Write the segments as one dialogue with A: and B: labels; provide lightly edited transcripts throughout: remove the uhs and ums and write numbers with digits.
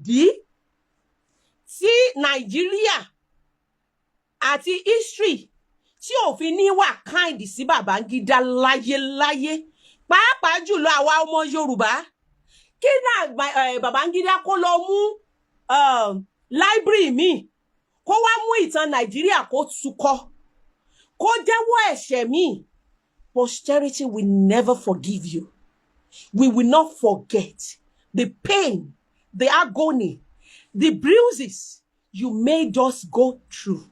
A: ìdí tí Nàìjíríà àti history tí ò fi ní wà kind sí Babangida láyé pàápàá jùlọ àwa ọmọ Yorùbá kí náà Babangida kó lọ mú library mi kó wá mú ìtàn Nàìjíríà kó tukọ̀ kó jẹ́wọ́ ẹ̀ṣẹ̀ mi. Posterity will never forgive you. We will not forget the pain, the agony, the bruises you made us go through.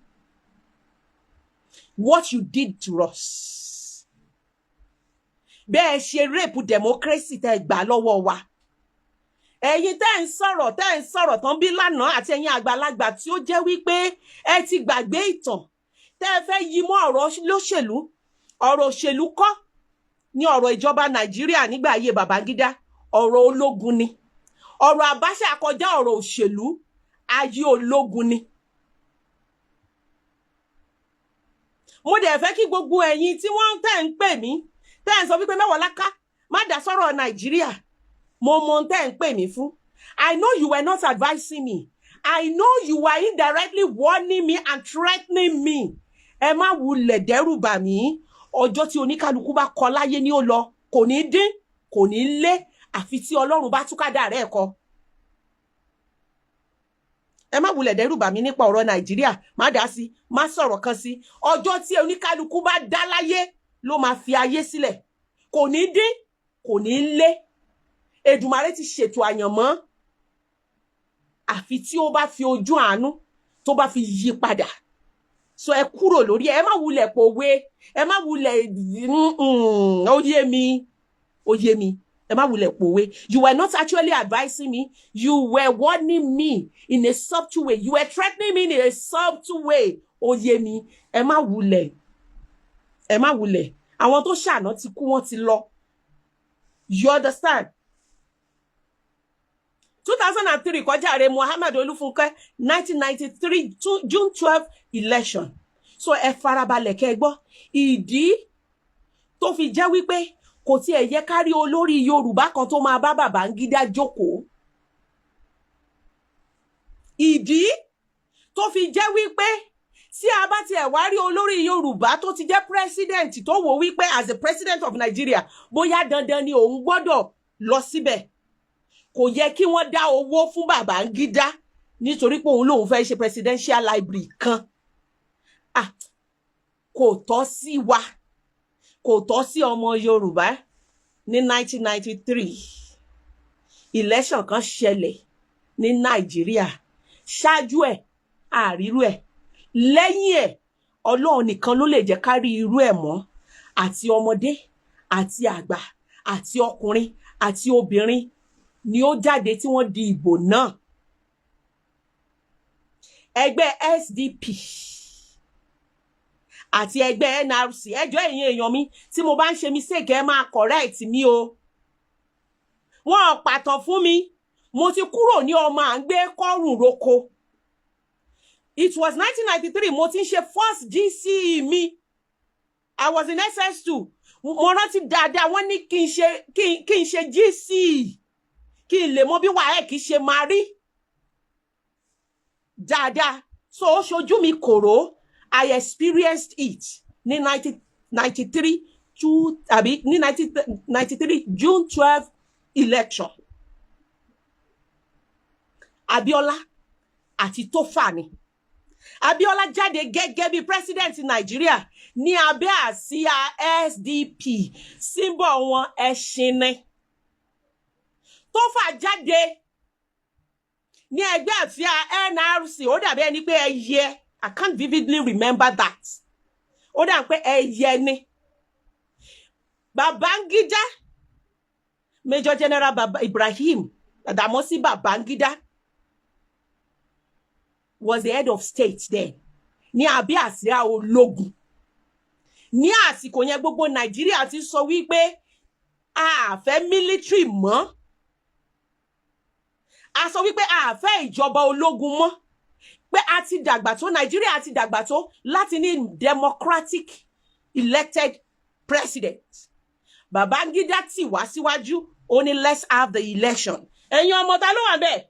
A: What you did to us. Bẹ́ẹ̀ ṣe rape democracy tẹ́ gbà lọ́wọ́ wa. Ẹ̀yin tẹ́ ń sọ̀rọ̀ tán bí lánàá àti ẹ̀yin àgbàlagbà tí ó jẹ́ wípé ẹ ti gbàgbé ìtàn. Tẹ́ fẹ́ yí mọ́ ọ̀rọ̀ lóṣèlú. Ọ̀rọ̀ òṣèlú kọ́ ní ọ̀rọ̀ ìjọba Nàìjíríà nígbà ayé Babangida. Ọ̀rọ̀ ológun ni. Ọ̀rọ̀ Abacha kọjá ọ̀rọ̀ òṣèlú. Ayé ológun ni. Mo dẹ̀ fẹ́ kí gbogbo ẹ̀yin tí wọ́n tẹ́ ń pè mí tẹ́ ń sọ wípé Mewolaka má dá sọ̀rọ̀ Nàìjíríà. Mo mọ̀ tẹ́ ń pè mí fún. I know you were not advising me. I know you were indirectly warning me and threatening me. Ẹ má wulẹ̀ dẹ́rù bà mí. Ọjọ́ tí oníkálukú bá kọ láyé ni ó lọ. Kò ní dín, kò ní lé. Àfi tí Ọlọ́run bá túkádà rẹ̀ kọ. Ẹ má wulẹ̀ dẹ́rù bà mí nípa ọ̀rọ̀ Nàìjíríà. Má dá sí, má sọ̀rọ̀ kan sí. Ọjọ́ tí oníkálukú bá dá láyé ló máa fi ayé sílẹ̀. Kò ní dín, kò ní lé. Èdùmàrè ti ṣètò àyànmọ́. Àfi tí ó bá fi ojú àánú tó bá fi yí padà. So ẹ kúrò lórí ẹ má wulẹ̀ pòwe. Ẹ má wulẹ̀ ó yé mi. Ẹ má wulẹ̀ pòwe. You were not actually advising me. You were warning me in a subtle way. You were threatening me in a subtle way. Ó yé mi. Ẹ má wulẹ̀. Àwọn tó ṣàná ti kú wọ́n ti lọ. You understand? 2003 kọjáre Muhammad Olúfúnkẹ́ 1993 June 12 election. So ẹ farabalẹ̀ kẹ́ gbọ́. Ìdí tó fi jẹ́ wípé kò tiẹ̀ yẹ ká rí olórí Yorùbá kan tó máa bá Babangida jókòó. Ìdí tó fi jẹ́ wípé tí a bá tiẹ̀ wá rí olórí Yorùbá tó ti jẹ́ president tó wò wípé as the president of Nigeria bóyá dandan ni òun gbọ́dọ̀ lọ síbẹ̀. Kò yẹ kí wọ́n dá owó fún Babangida nítorí pé òun lòun fẹ́ ṣe presidential library kan. Kò tọ́ sí wa. Kò tọ́ sí ọmọ Yorùbá. Ní 1993 election kan ṣẹlẹ̀ ní Nàìjíríà. Ṣáájú ẹ̀ àrírú ẹ̀. Lẹ́yìn ẹ̀ Ọlọ́run nìkan ló lè jẹ́ ká rí irú ẹ̀ mọ́. Àti ọmọdé àti àgbà àti ọkùnrin àti obìnrin ni ó jáde tí wọ́n di ìbò náà. Ẹgbẹ́ SDP àti ẹgbẹ́ NRC ẹjọ́ ẹ̀yin èèyàn mi tí mo bá ń ṣe mistake ẹ máa correct mi o. Wọ́n pàtàn fún mi. Mo ti kúrò ní ọmọ à ń gbé kọ́rùn roko. It was 1993 mo ti ń ṣe first GCE mi. I was in SS2. Mo rántí dáadáa wọ́n ní kí n ṣe GCE. Kí n lè mọ̀ bí WAEC ṣe máa rí. Dáadáa. So ó ṣojú mi kòró. I experienced it ní 1993 June 12 election. Abiola àti Tofa ni. Abiola jáde gẹ́gẹ́ bí president Nigeria ní abẹ́ àsíá SDP. Symbol wọn ẹṣin ni. Tofa jáde ní ẹgbẹ́ àsíá NRC. Ó dàbí ẹni pé ẹyẹ. I can't vividly remember that. Ó dà pé ẹyẹ ni. Babangida, Major General Ibrahim Adamosi Babangida was the head of state then. Ní abẹ́ àsíá ológun. Ní àsìkò yẹn gbogbo Nàìjíríà ti sọ wípé a fẹ́ military mọ́. A sọ wípé a fẹ́ ìjọba ológun mọ́. Pé a ti dàgbà tó Nàìjíríà ti dàgbà tó láti ní democratic elected president. Babangida ti wá síwájú ó ní let's have the election. Ẹ̀yin ọmọ ta ló wà ńbẹ̀?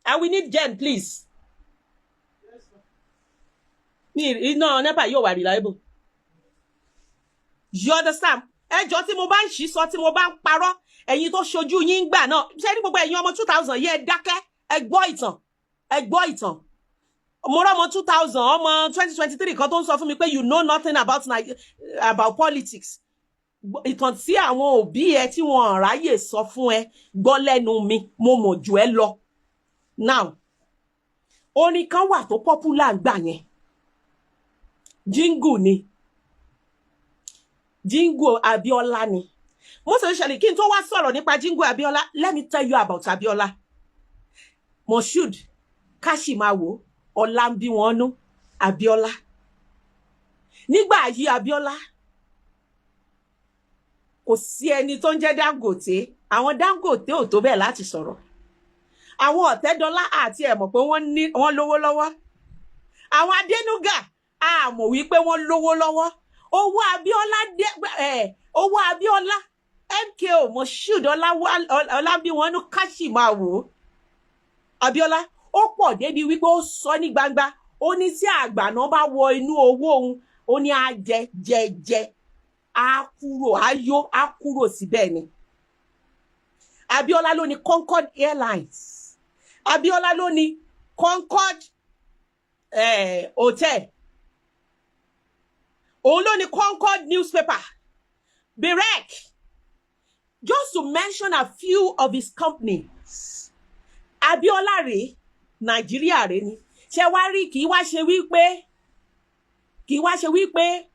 A: I will need Jen, please. No, Nipa yóò wà reliable. You understand? Ẹjọ́ tí mo bá ń ṣí sọ tí mo bá ń parọ́ ẹ̀yin tó ṣojú yín gbà náà ṣé ní gbogbo ẹ̀yin ọmọ 2000 yẹ dákẹ́ ẹ gbọ́ ìtàn mo rọ́ ọmọ 2000 ọmọ 2023 kan tó ń sọ fún mi pé you know nothing about politics ìtàn tí àwọn òbí ẹ tí wọ́n ráyè sọ fún ẹ gbọ́ lẹ́nu mi mo mọ̀ jù ẹ lọ. Now orin kan wà tó popular gbà yẹn jingle Abiola ni. Most especially kí n tó wá sọ̀rọ̀ nípa jingle Abiola, let me tell you about Abiola. Moshood Kashimawo Olambiwonu Abiola. Nígbà ayé Abiola kò sí ẹni tó ń jẹ́ Dangote, àwọn Dangote ò tó bẹ́ẹ̀ láti sọ̀rọ̀. Àwọn Ọ̀tẹ́dọ́lá àti ẹ mọ̀ pé wọ́n lówó lọ́wọ́. Àwọn Adénúgà a mọ̀ wí pé wọ́n lówó lọ́wọ́. Owó Abiola MKO Moshood Olambiwonu Kashimawo Abiola ó pọ̀ débi wípé ó sọ ní gbangba ó ní tí àgbàná bá wọ inú owó òun ó ní á jẹ á kúrò síbẹ̀ ni. Abiola ló ní Concord Airlines. Abiola ló ní Concord Hotel. Òun ló ní Concord newspaper. Berek. Just to mention a few of his companies. Abiola rèé, Nàìjíríà rèé ni. Ṣé wá rí kì í wá ṣe wípé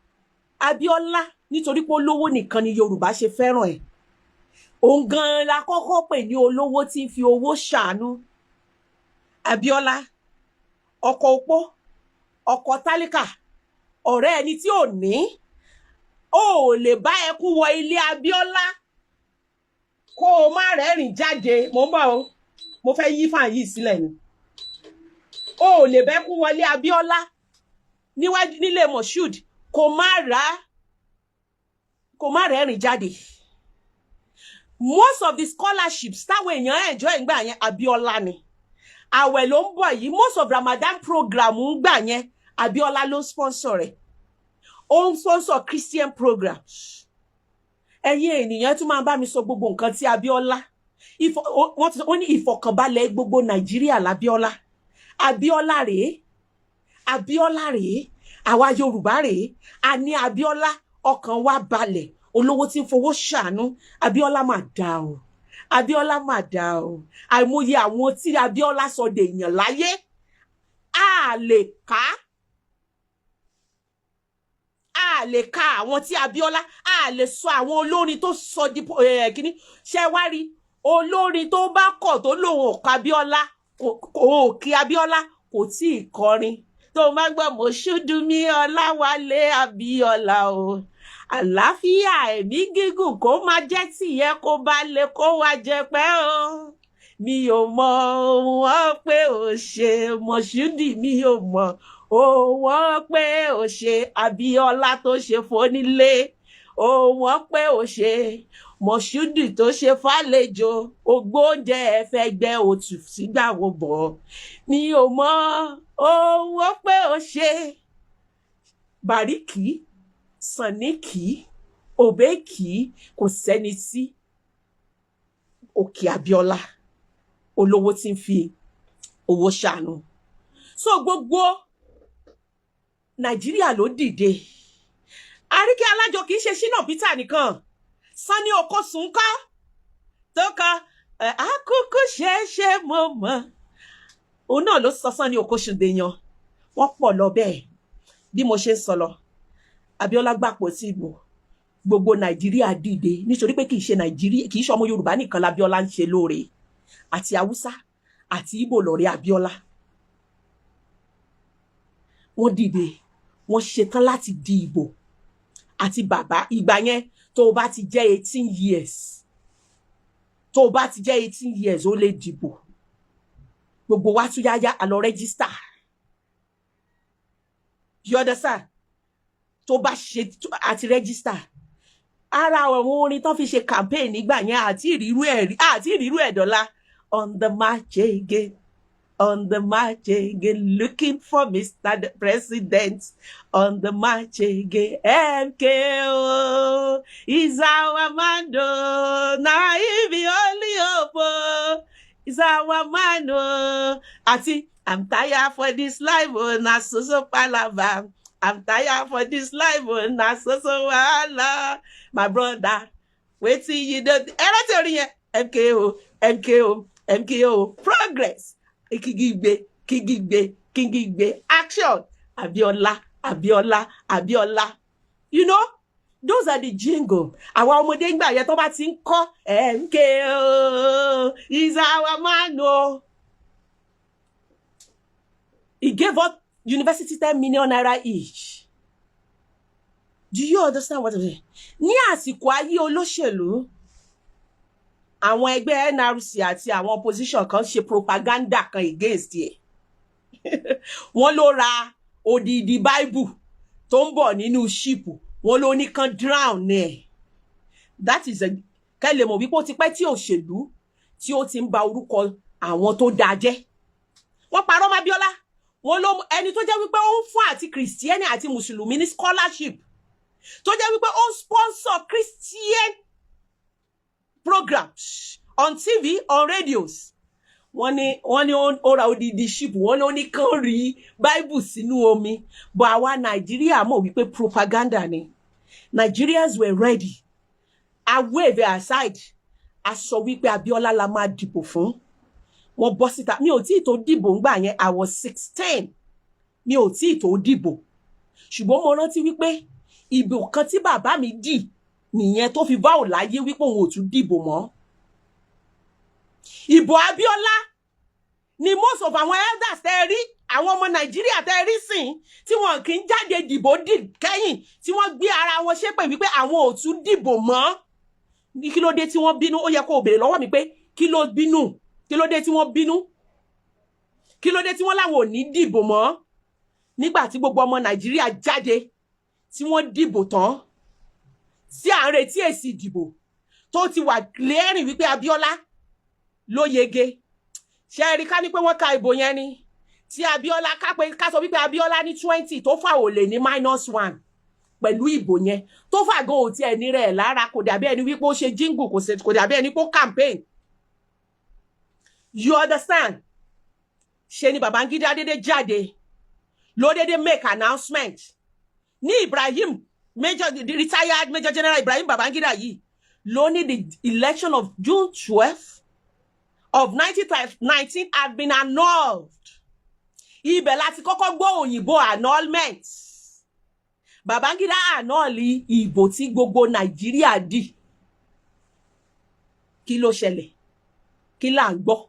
A: Abiola nítorí pé olówó nìkan ni Yorùbá ṣe fẹ́ràn ẹ̀. Òun gan la kọ́kọ́ pè ní olówó tí ń fi owó ṣàánú. Abiola ọkọ opó, ọkọ tálíkà, ọ̀rẹ́ ẹni tí ò ní. Ó lè bá ẹkún wọ ilé Abiola kó o má rẹ́rìn jáde. Mo ń bọ̀ o. Mo fẹ́ yí fàn yìí sílẹ̀ ni. Ó lè bẹ́kún wọlé Abiola níwájú nílé Moshood kó má rẹ́rìn jáde. Most of the scholarships táwọn èèyàn enjoy ń gbà yẹn Abiola ni. Àwẹ̀ ló ń bọ̀ yìí, most of Ramadan program ń gbà yẹn Abiola ló sponsor rẹ̀. Ó ń sponsor Christian programs. Ẹ̀yin ènìyàn tún máa bá mi sọ gbogbo nǹkan tí Abiola wọ́n ní ìfọ̀kànbalẹ̀ gbogbo Nàìjíríà l'Abiola. Abiola rèé, àwa Yorùbá rèé, a ní Abiola ọkàn wa balẹ̀, olówó tí ń fowó ṣàánú. Abiola mà dá o. Àìmọye àwọn tí Abiola sọ dèèyàn láyé a lè ka àwọn tí Abiola a lè sọ àwọn olórin tó sọ di kíní. Ṣé wá rí olórin tó bá kọ̀ tó lòun ò ka Abiola òkè Abiola kò tí ì kọrin. Tó má gbọ́ Moshood mi Ọláwálé Abiola o. Àlàáfíà ẹ̀mí gígùn kó má jẹ́ tìyẹ kó bá lè kó wá jẹ pẹ́ o. Mi ò mọ̀ wọ́n pé ò ṣe Moshood mi ò mọ̀ wọ́n pé ò ṣe Abiola tó ṣe fónílé. Wọ́n pé ò ṣe Moshood tó ṣe fàlejò. Ògbóúnjẹ ẹ̀fẹ̀gbẹ́ òtù sígbàwó bọ̀. Mi ò mọ̀ wọ́n pé ò ṣe Bàríkì Sàníkì Òbékì kò sẹ́ni tí òkè Abiola olówó tí ń fi owó ṣàánú. So gbogbo Nàìjíríà ló dìde. Àríkẹ́ Alájọ kìí ṣe Ṣínà Peter nìkan. Sanni Okosun ńkọ́ tó kọ àkókò ṣeéṣe mo mọ̀. Òun náà ló sọ Sanni Okosun dèèyàn. Wọ́n pọ̀ lọ bẹ́ẹ̀. Bí mo ṣe ń sọ lọ, Abiola gbàpò sí ìbò. Gbogbo Nàìjíríà dìde nítorí pé kìí ṣe ọmọ Yorùbá nìkan l'Abiola ń ṣe lóore. Àti Haúsá àti Ìgbò lọ̀rẹ́ Abiola. Wọ́n dìde, wọ́n ṣetán láti di ìbò. Àti bàbá ìgbà yẹn tó bá ti jẹ́ 18 years. Tó bá ti jẹ́ 18 years ó lè dìbò. Gbogbo wa tún yáyá a lọ register. You understand? Tó bá ṣe àti register. Ara àwọn orin tán fi ṣe campaign nígbà yẹn àti ìrírú ẹ̀ dọ́là. On the march again. on the march again, looking for Mr. President on the march again. MKO is our man, now he be only hope. Is our man, Ati, I'm tired for this life, na so palava. I'm tired for this life, na so wala. My brother, wait till you don't. MKO, MKO, MKO, progress. Kigigbe, action. Abiola, Abiola, Abiola. You know, those are the jingle. Àwa ọmọdé ńgbà yẹn tó bá ti ń kọ MKO is our man. No. He gave up university 10 million naira each. Do you understand what I'm saying? Ní àsìkò ayé olóṣèlú, àwọn ẹgbẹ́ NRC àti àwọn opposition kan ṣe propaganda kan against ẹ̀. Wọ́n ló ra odidi Bible tó ń bọ̀ nínú ship. Wọ́n ló ní kan drown ẹ̀. That is a kẹ́lẹ̀ mọ̀ wípé ó ti pẹ́ tí òṣèlú tí ó ti ń ba orúkọ àwọn tó dáa jẹ́. Wọ́n parọ́ mọ́ Abiola. Wọ́n ló ẹni tó jẹ́ wípé ó ń fún àti Christian àti Mùsùlùmí ní scholarship. Tó jẹ́ wípé ó ń sponsor Christian programs on TV, on radios. Wọ́n ní ó ra odidi ship. Wọ́n ló ní kàn rí Bible sínú omi. But àwa Nàìjíríà mọ̀ wípé propaganda ni. Nigerians were ready. I wave aside. A sọ wípé Abiola la máa dìbò fún. Wọ́n bọ́ síta. Mi ò tí tó dìbò ńgbà yẹn. I was 16. Mi ò tí tó dìbò. Ṣùgbọ́n mo rántí wípé ìbò kan tí bàbá mi dì nìyẹn tó fi bá ò láyé wípé òun ò tún dìbò mọ́. Ìbò Abiola ni most of àwọn elders tẹ́ rí, àwọn ọmọ Nàìjíríà tẹ́ rí sìn tí wọ́n kì í jáde dìbò kẹ́yìn tí wọ́n gbé ara wọn ṣépè wípé àwọn ò tún dìbò mọ́. Ní kí ló dé tí wọ́n bínú? Ó yẹ kó béèrè lọ́wọ́ mi pé kí ló bínú? Kí ló dé tí wọ́n bínú? Kí ló dé tí wọ́n láwọn ò ní dìbò mọ́? Nígbà tí gbogbo ọmọ Nàìjíríà jáde tí wọ́n dìbò tán, tí à ń retí èsì ìdìbò tó ti wà clearing wípé Abiola ló yege. Ṣé rí ká ní pé wọ́n ka ìbò yẹn ni? Tí Abiola ká sọ wípé Abiola ní 20 tó fà ò lè ní -1 pẹ̀lú ìbò yẹn. Tó fà gan ò tí ẹni rẹ̀ lára, kò dàbí ẹni wípé ó ṣe jingle, kò dàbí ẹni pé ó campaign. You understand? Ṣé ni Babangida dédé jáde ló dédé make announcement. Ní Ibrahim the retired Major General Ibrahim Babangida yìí ló ní the election of June 12th of 1919 had been annulled. Ibẹ̀ láti kọ́kọ́ gbọ́ òyìnbó annulment. Babangida annul ìbò tí gbogbo Nàìjíríà dì. Kí ló ṣẹlẹ̀? Kí là ń gbọ́?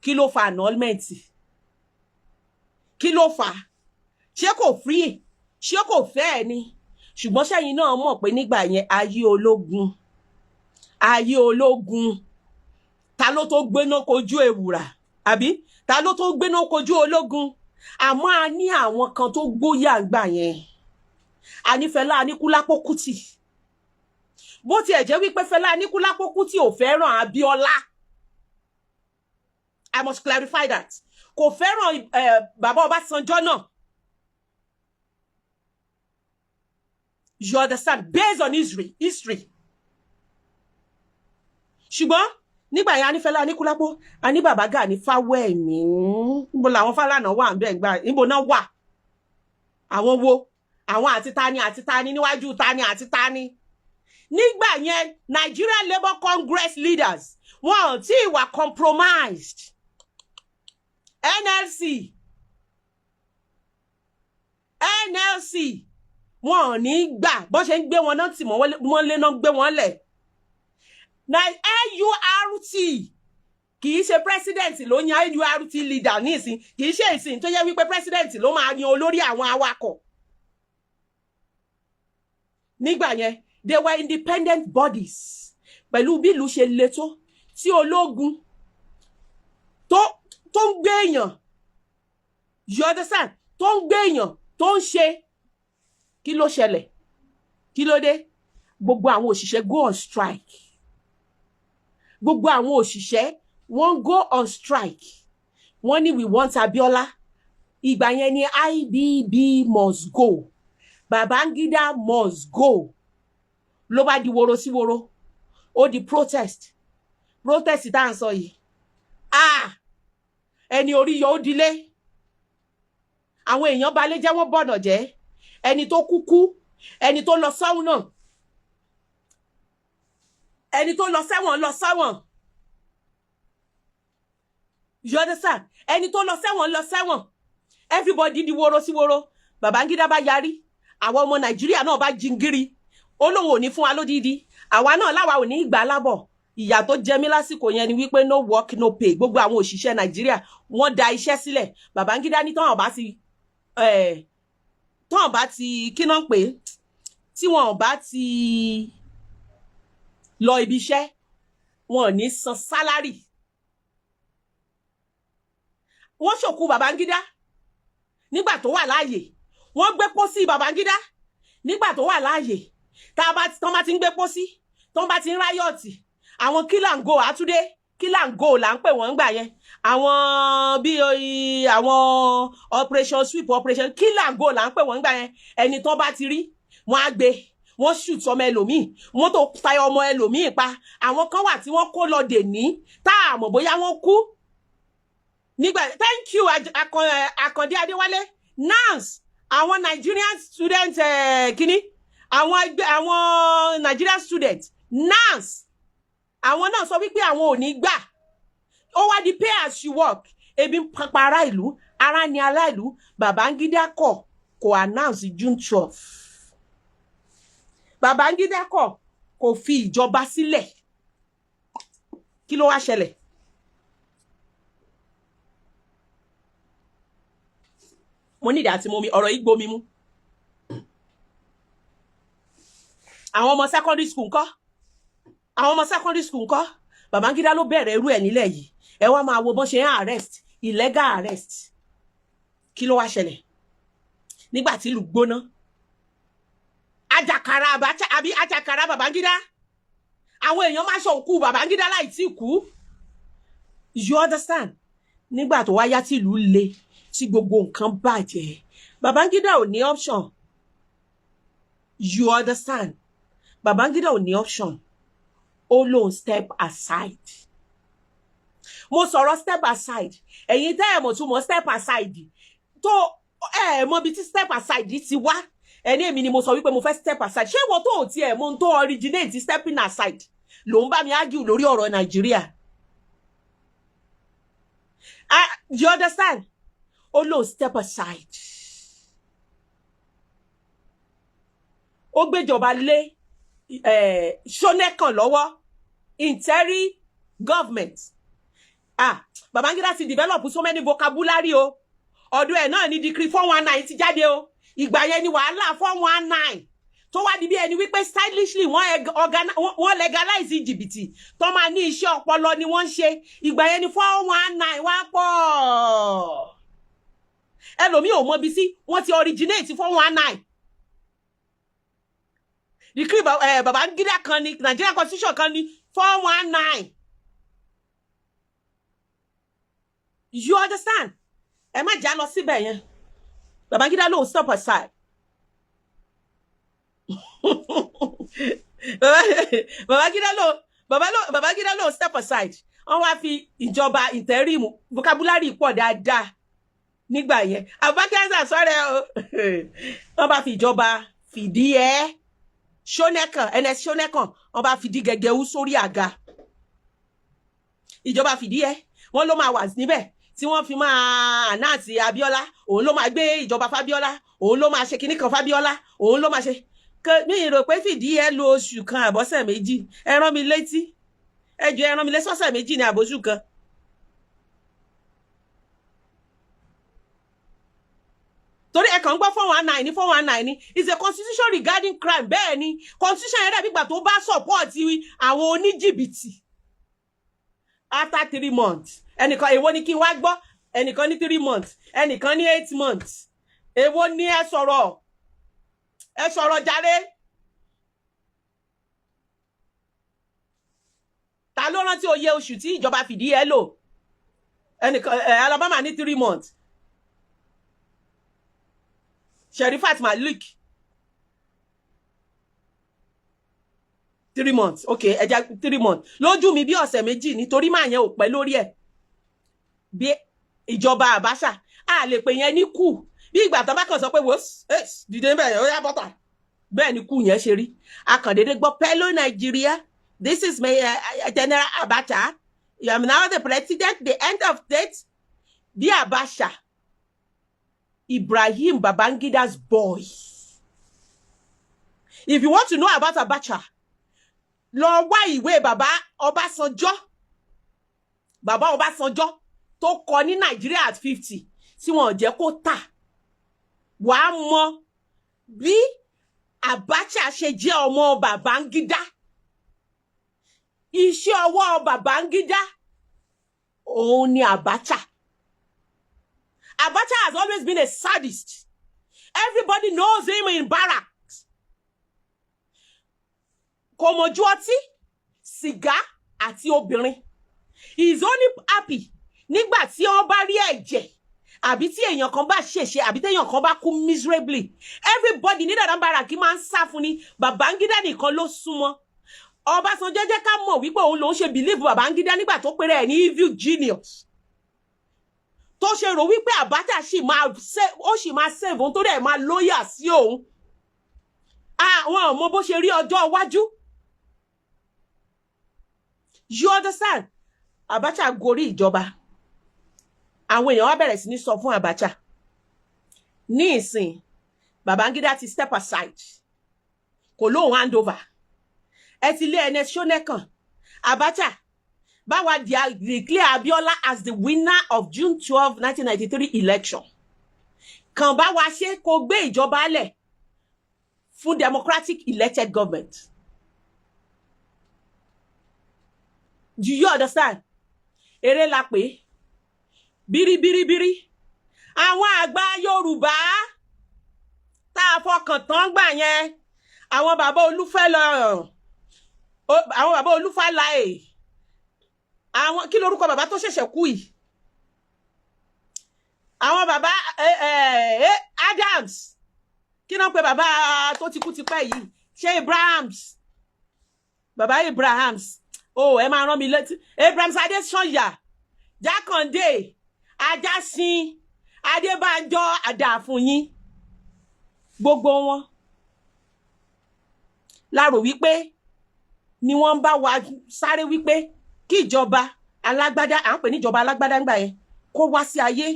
A: Kí ló fa annulment? Kí ló fà? Ṣé kò free? Ṣé kò fẹ́ ni? Ṣùgbọ́n ṣẹ́yìn náà mọ̀ pé nígbà yẹn ayé ológun. Ta ló tó gbéná kojú ewùrà? Àbí ta ló tó gbéná kojú ológun? Àmọ́ a ní àwọn kan tó gbóyà gbà yẹn. A ní Fẹlá Aníkúlápó Kútì. Bó tiẹ̀ jẹ́ wípé Fẹlá Aníkúlápó Kútì ò fẹ́ràn Abiola. I must clarify that. Kò fẹ́ràn bàbá Ọbásanjọ́ náà. You understand? Based on history. Ṣùgbọ́n nígbà yẹn a ní Fẹlá Aníkúlápó, a ní Bàbá Gani Fáwẹ́mi. Níbo làwọn Fálànà wà ń bẹ̀ gbà? Níbo náà wà? Àwọn wo? Àwọn àti tani níwájú tani àti tani. Nígbà yẹn Nigerian Labour Congress leaders wọ́n tí wà compromised. NLC wọ́n ní gbà bó ṣe ń gbé wọn náà tì wọ́n lé náà gbé wọn lẹ̀. Na NURT kì í ṣe president ló yan NURT leader nísìn, kì í ṣe ìsìn tó yẹ wípé president ló máa yan olórí àwọn awakọ̀. Nígbà yẹn they were independent bodies. Pẹ̀lú bí ìlú ṣe le tó tí ológun tó ń gbé èèyàn, you understand, tó ń gbé èèyàn tó ń ṣe. Kí ló ṣẹlẹ̀? Kí ló dé? Gbogbo àwọn òṣìṣẹ́ go on strike. Gbogbo àwọn òṣìṣẹ́ wọ́n go on strike. wọ́n ní we want Abiola. Ìgbà yẹn ni IBB must go. Babangida must go. Ló bá di woro sí woro. Ó di protest. Protest tá ń sọ yìí. Ẹni orí yọ ó dilé. Àwọn èèyàn balẹ̀ jẹ́ wọ́n bọ̀nà jẹ́. Ẹni tó kúkú, ẹni tó lọ sọ́hun náà. Ẹni tó lọ sẹ́wọ̀n lọ sẹ́wọ̀n. You understand? Ẹni tó lọ sẹ́wọ̀n lọ sẹ́wọ̀n. Everybody di woro sí woro. Babangida bá yarí. Àwọn ọmọ Nàìjíríà náà bá jingiri. Olówó ò ní fún wa lódìdí. Àwa náà láwa ò ní ìgbà lábọ̀. Ìyà tó jẹ mí lásìkò yẹn ni wípé no work no pay. Gbogbo àwọn òṣìṣẹ́ Nàìjíríà wọ́n da iṣẹ́ sílẹ̀. Babangida ní tọ́wọ̀n bá ti kí náà pé tí wọ́n bá ti lọ ibi iṣẹ́ wọn ò ní san sálárì. Wọ́n ṣòkú Babangida nígbà tó wà láàyè. Wọ́n gbé pósí Babangida nígbà tó wà láàyè. Tán bá ti ń gbé pósí, tán bá ti ń ráyọ̀tì. Àwọn kílàngó àtúndé, kílàngó là ń pè wọ́n gbà yẹn. Àwọn bí àwọn operation sweep operation kílàngó là ń pè wọ́n gbà yẹn. Ẹni tán bá ti rí, wọ́n á gbé. Wọ́n shoot ọmọ ẹlòmíì, wọ́n tó ta ọmọ ẹlòmíì pa. Àwọn kan wà tí wọ́n kó lọ dè ní tá a mọ̀ bóyá wọ́n kú. Nígbà thank you Akande Adéwálé. Nance àwọn Nigerian student kíní àwọn Nigerian student Nance àwọn náà sọ wípé àwọn ò ní gbà. Ó wá di pay as you work. Ebi ń pa ará ìlú, ara ni ará ìlú. Babangida kò announce June 12. Babangida kò fi ìjọba sílẹ̀. Kí ló wá ṣẹlẹ̀? Mo ní ìdá tí mo mi ọ̀rọ̀ yìí gbomi mú. Àwọn ọmọ secondary school ńkọ́? Àwọn ọmọ secondary school ńkọ́? Babangida ló bẹ̀rẹ̀ irú ẹ̀ nílẹ̀ yìí. Ẹ wá máa wo bọ́n ṣe ń arrest, illegal arrest. Kí ló wá ṣẹlẹ̀? Nígbà tí ìlú gbóná. Àjàkàrà Abacha àbí àjàkàrà Babangida. Àwọn èèyàn máa ṣòkú Babangida láì tí kú. You understand? Nígbà tó wá yá tí ìlú le, tí gbogbo nǹkan bàjẹ́. Babangida ò ní option. You understand? Babangida ò ní option. Ó lóun step aside. Mo sọ̀rọ̀ step aside. Ẹ̀yin tẹ́ ẹ mọ̀ tún mọ̀ step aside. Tó mọ̀ bí tí step aside ti wá. Ẹni èmi ni mo sọ wípé mo fẹ́ step aside. Ṣé ìwọ tó ò tiẹ̀ mọ̀ tó originate stepping aside ló ń bá mi argue lórí ọ̀rọ̀ Nàìjíríà? You understand? Ó lóun step aside. Ó gbéjọba lé Ṣónẹ́kàn lọ́wọ́. Interim government. Babangida ti develop so many vocabulary o. Ọdún ẹ̀ náà ni decree 419 ti jáde o. Ìgbà yẹn ni wàhálà 419 tó wá di bí ẹni wípé stylishly wọ́n legalize jìbìtì tó máa ní iṣẹ́ ọpọlọ ni wọ́n ń ṣe. Ìgbà yẹn ni 419 wá pọ̀. Ẹlòmíì ò mọ̀ bí sí wọ́n ti originate 419. Decree Babangida kan ni Nigerian constitution kan ni 419. You understand? Ẹ má jà lọ síbẹ̀ yẹn. Babangida ló step aside. Babangida ló step aside. Wọ́n wá fi ìjọba interim vocabulary pọ̀ dáadáa nígbà yẹn. Abakasa sọ̀rọ̀ o. Wọ́n bá fi ìjọba fìdí ẹ Ṣónẹ́kàn NS Ṣónẹ́kàn wọ́n bá fìdí gẹ́gẹ́ wú sórí àga. Ìjọba fìdí ẹ wọ́n ló máa wà níbẹ̀ tí wọ́n fi máa ànáàtì Abiola, òun ló máa gbé ìjọba Fábíọ́lá, òun ló máa ṣe kinní kan Fábíọ́lá, òun ló máa ṣe. Mi rò pé fìdí ẹ lo oṣù kan àbọ̀sẹ̀ méjì. Ẹ rán mi létí. Ẹ jọ̀ọ́ ẹ rán mi létí ọ̀sẹ̀ méjì ní àbóṣù kan. Torí ẹ kàn ń gbọ́ 419 ní 419 ní is a constitution regarding crime. Bẹ́ẹ̀ ni constitution yẹn dàbí ìgbà tó bá support àwọn oníjìbìtì. After 3 months ẹnìkan èwo ni kí n wá gbọ́, ẹnìkan ní 3 months, ẹnìkan ní 8 months. Èwo ni ẹ sọ̀rọ̀ jàre. Ta ló rántí oye oṣù tí ìjọba fìdí ẹ lò? Alabama ní 3 months. Sherifat Malik 3 months. Okay, ẹja 3 months. Lójú mi bí ọ̀sẹ̀ méjì nítorí máa yẹn ò pẹ́ lórí ẹ̀. Bí ìjọba Abacha a lè pè yẹn ní coup. Bí ìgbà tán bá kàn sọ pé wo dìde ńbẹ̀ ó yá bọ́tà. Bẹ́ẹ̀ ni coup yẹn ṣe rí. A kàn dédé gbọ́ Hello Nigeria. This is my General Abacha. You are now the president. The end of date. Bí Abacha. Ibrahim Babangida's boy. If you want to know about Abacha, lọ wá ìwé bàbá Ọbásanjọ́. Bàbá Ọbásanjọ́ tó kọ ní Nigeria at 50 tí wọ́n jẹ́ kó tà. Wàá mọ̀ bí Abacha ṣe jẹ́ ọmọ Babangida. Iṣẹ́ ọwọ́ Babangida òun ni Abacha. Abacha has always been a sadist. Everybody knows him in barracks. Kò mọ̀jú ọtí, sìgá àti obìnrin. He is only happy nígbà tí ó bá rí ẹ̀jẹ̀ àbí tí èèyàn kan bá ṣèṣe àbí tí èèyàn kan bá kú miserably. Everybody ní Daran Bayi máa ń sá fún ni. Babangida nìkan ló súnmọ́. Ọbásanjọ́ jẹ́ ká mọ̀ wípé òun ló ń ṣe believe Babangida nígbà tó pèrè ẹ̀ ní evil genius. Tó ṣe rò wípé Abacha sì máa save òun tó dẹ̀ máa lóyà sí òun. Àwọn ọmọ bó ṣe rí ọjọ́ iwájú. You understand? Abacha gorí ìjọba. Àwọn èèyàn wá bẹ̀rẹ̀ sí ní sọ fún Abacha. Ní ìsìn, Babangida ti step aside. Kò lóhun hand over. Ẹ ti lé ẹni ṣónẹ́kàn. Abacha báwa declare Abiola as the winner of June 12, 1993 election. Kàn bá wa ṣe kó gbé ìjọba lẹ̀ fún democratic elected government. Do you understand? Eré la pé. Biri. Àwọn àgbà Yorùbá tá a fọkàn tán gbà yẹn. Àwọn bàbá Olúfẹ́lọ. Àwọn bàbá Olúfàlàyé. Àwọn kí lorúkọ bàbá tó ṣẹ̀ṣẹ̀ kú yìí. Àwọn bàbá Adams. Kí náà pé bàbá tó ti kú ti pẹ́ yìí. Ṣé Abrahams? Bàbá Abrahams. Oh, ẹ máa rán mi létí. Abrahams Adesanya. Jákàndé. Ajásin. Adébánjọ Àdàfúnyín. Gbogbo wọn. Láàrò wípé ni wọ́n bá wa sáré wípé kí ìjọba alágbádá à ń pè ní ìjọba alágbádá ńgbà yẹn kó wá sí ayé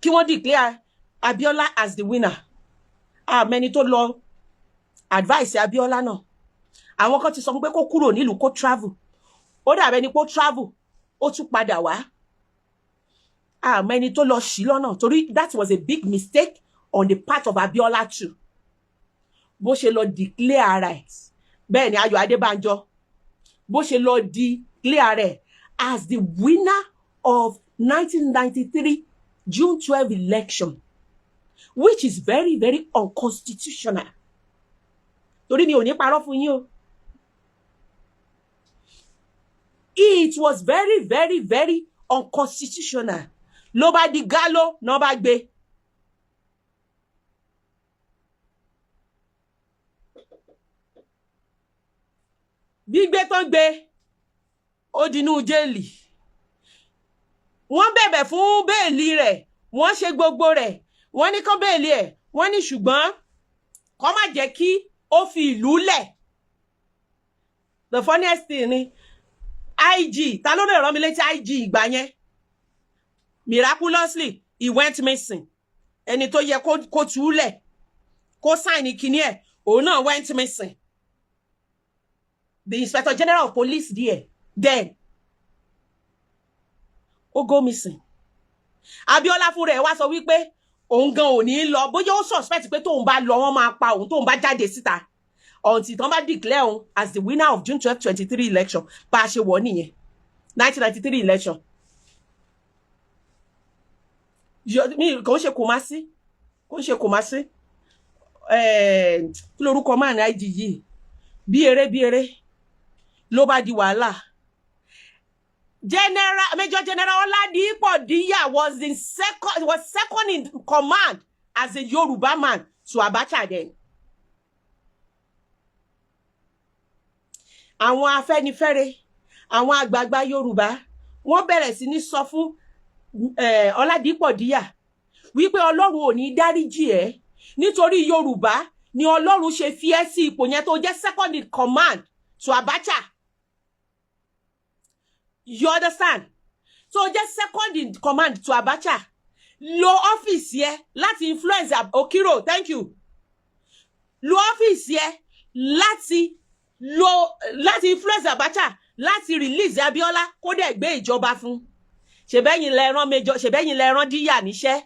A: kí wọ́n declare Abiola as the winner. Mẹ́ni tó lọ advice Abiola náà. Àwọn kan ti sọ pé kó kúrò nílùú kó travel. Ó dàbẹ́ ni kó travel. Ó tún padà wá. Mẹ́ni tó lọ ṣì lọ́nà torí that was a big mistake on the part of Abiola too. Bó ṣe lọ declare ara ẹ̀. Bẹ́ẹ̀ ni Ayọ̀ Adébánjọ. Bó ṣe lọ declare rẹ̀ as the winner of 1993 June 12 election, which is very, very unconstitutional. Torí mi ò ní parọ́ fún yín o. It was very, very, very unconstitutional. Ló bá di gallo, no bá gbé. Gbígbé tán gbé. Ó dinú jẹ́ẹ̀lì. Wọ́n bẹ̀bẹ̀ fún bẹ́ẹ̀lì rẹ̀. Wọ́n ṣe gbogbo rẹ̀. Wọ́n ní kán bẹ́ẹ̀lì ẹ̀. Wọ́n ní ṣùgbọ́n kó má jẹ́ kí ó fi ìlú lẹ̀. The funniest thing ni IG, ta ló lè rán mi létí IG ìgbà yẹn. Miraculously, he went missing. Ẹni tó yẹ kó túlẹ̀, kó sign kíní ẹ̀, òun náà went missing. The Inspector General of Police there, then, ó go missing. Abiola fún rẹ̀ wá sọ wípé òun gan ò ní lọ, bóyá ó suspect pé tóun bá lọ wọ́n máa pa òun tóun bá jáde síta. Until tán bá declare òun as the winner of June 12, 2023 election. Bá a ṣe wọ̀ nìyẹn. 1993 election. Mi kò ṣe Kumasi. Kò ṣe Kumasi. Kí lorúkọ máa ní IG yìí. Bí eré ló bá di wàhálà. Major General Oladipo Diya was second in command as a Yoruba man to Abacha then. Àwọn Afẹ́nifẹ́re, àwọn àgbààgbà Yorùbá, wọ́n bẹ̀rẹ̀ sí ní sọ fún Oladipo Diya wípé Ọlọ́run ò ní dáríjì ẹ́ nítorí Yorùbá ni Ọlọ́run ṣe fi ẹ́ sí ipò yẹn tó jẹ́ second in command to Abacha. You understand? So just second in command to Abacha. Lo office here, láti influence Okiro, thank you. Lo office here, láti influence Abacha, láti release Abiola, kó dẹ̀ gbé ìjọba fún. Ṣebẹ́yìn lẹ rán Major, ṣebẹ́yìn lẹ rán Diya níṣẹ́.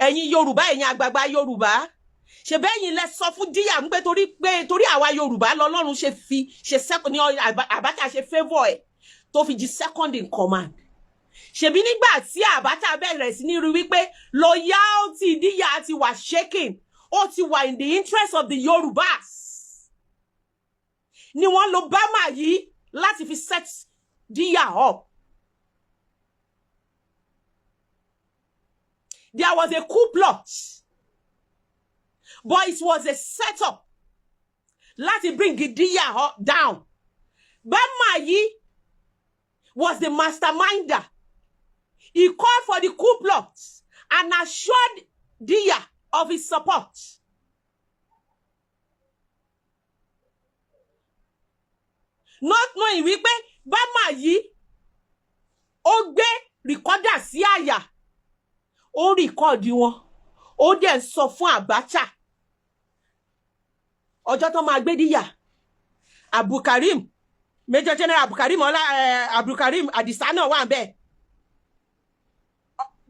A: Ẹ̀yin Yorùbá, ẹ̀yin àgbààgbà Yorùbá. Ṣebẹ́yìn lẹ sọ fún Diya pé torí àwa Yorùbá lọ́lọ́run ṣe second ni Abacha ṣe favor ẹ̀. Tó fi di second in command. Ṣebí nígbà tí Abacha bẹ̀rẹ̀ sí ní rí wípé loyalty Diya ti wà shaking, ó ti wà in the interest of the Yorubas. Ni wọ́n lo Bama yìí láti fi set Diya up. There was a coup plot, but it was a setup láti bring Diya down. Bama yìí was the masterminder. He called for the coup plot and assured Diya of his support. Not knowing wípé Bama yìí ó gbé recorder sí àyà, ó record wọn, ó dẹ̀ sọ fún Abacha. Ọjọ́ tó máa gbé Diya, Abdulkarim, Major General Abdulkarim Adisa náà wà ńbẹ̀.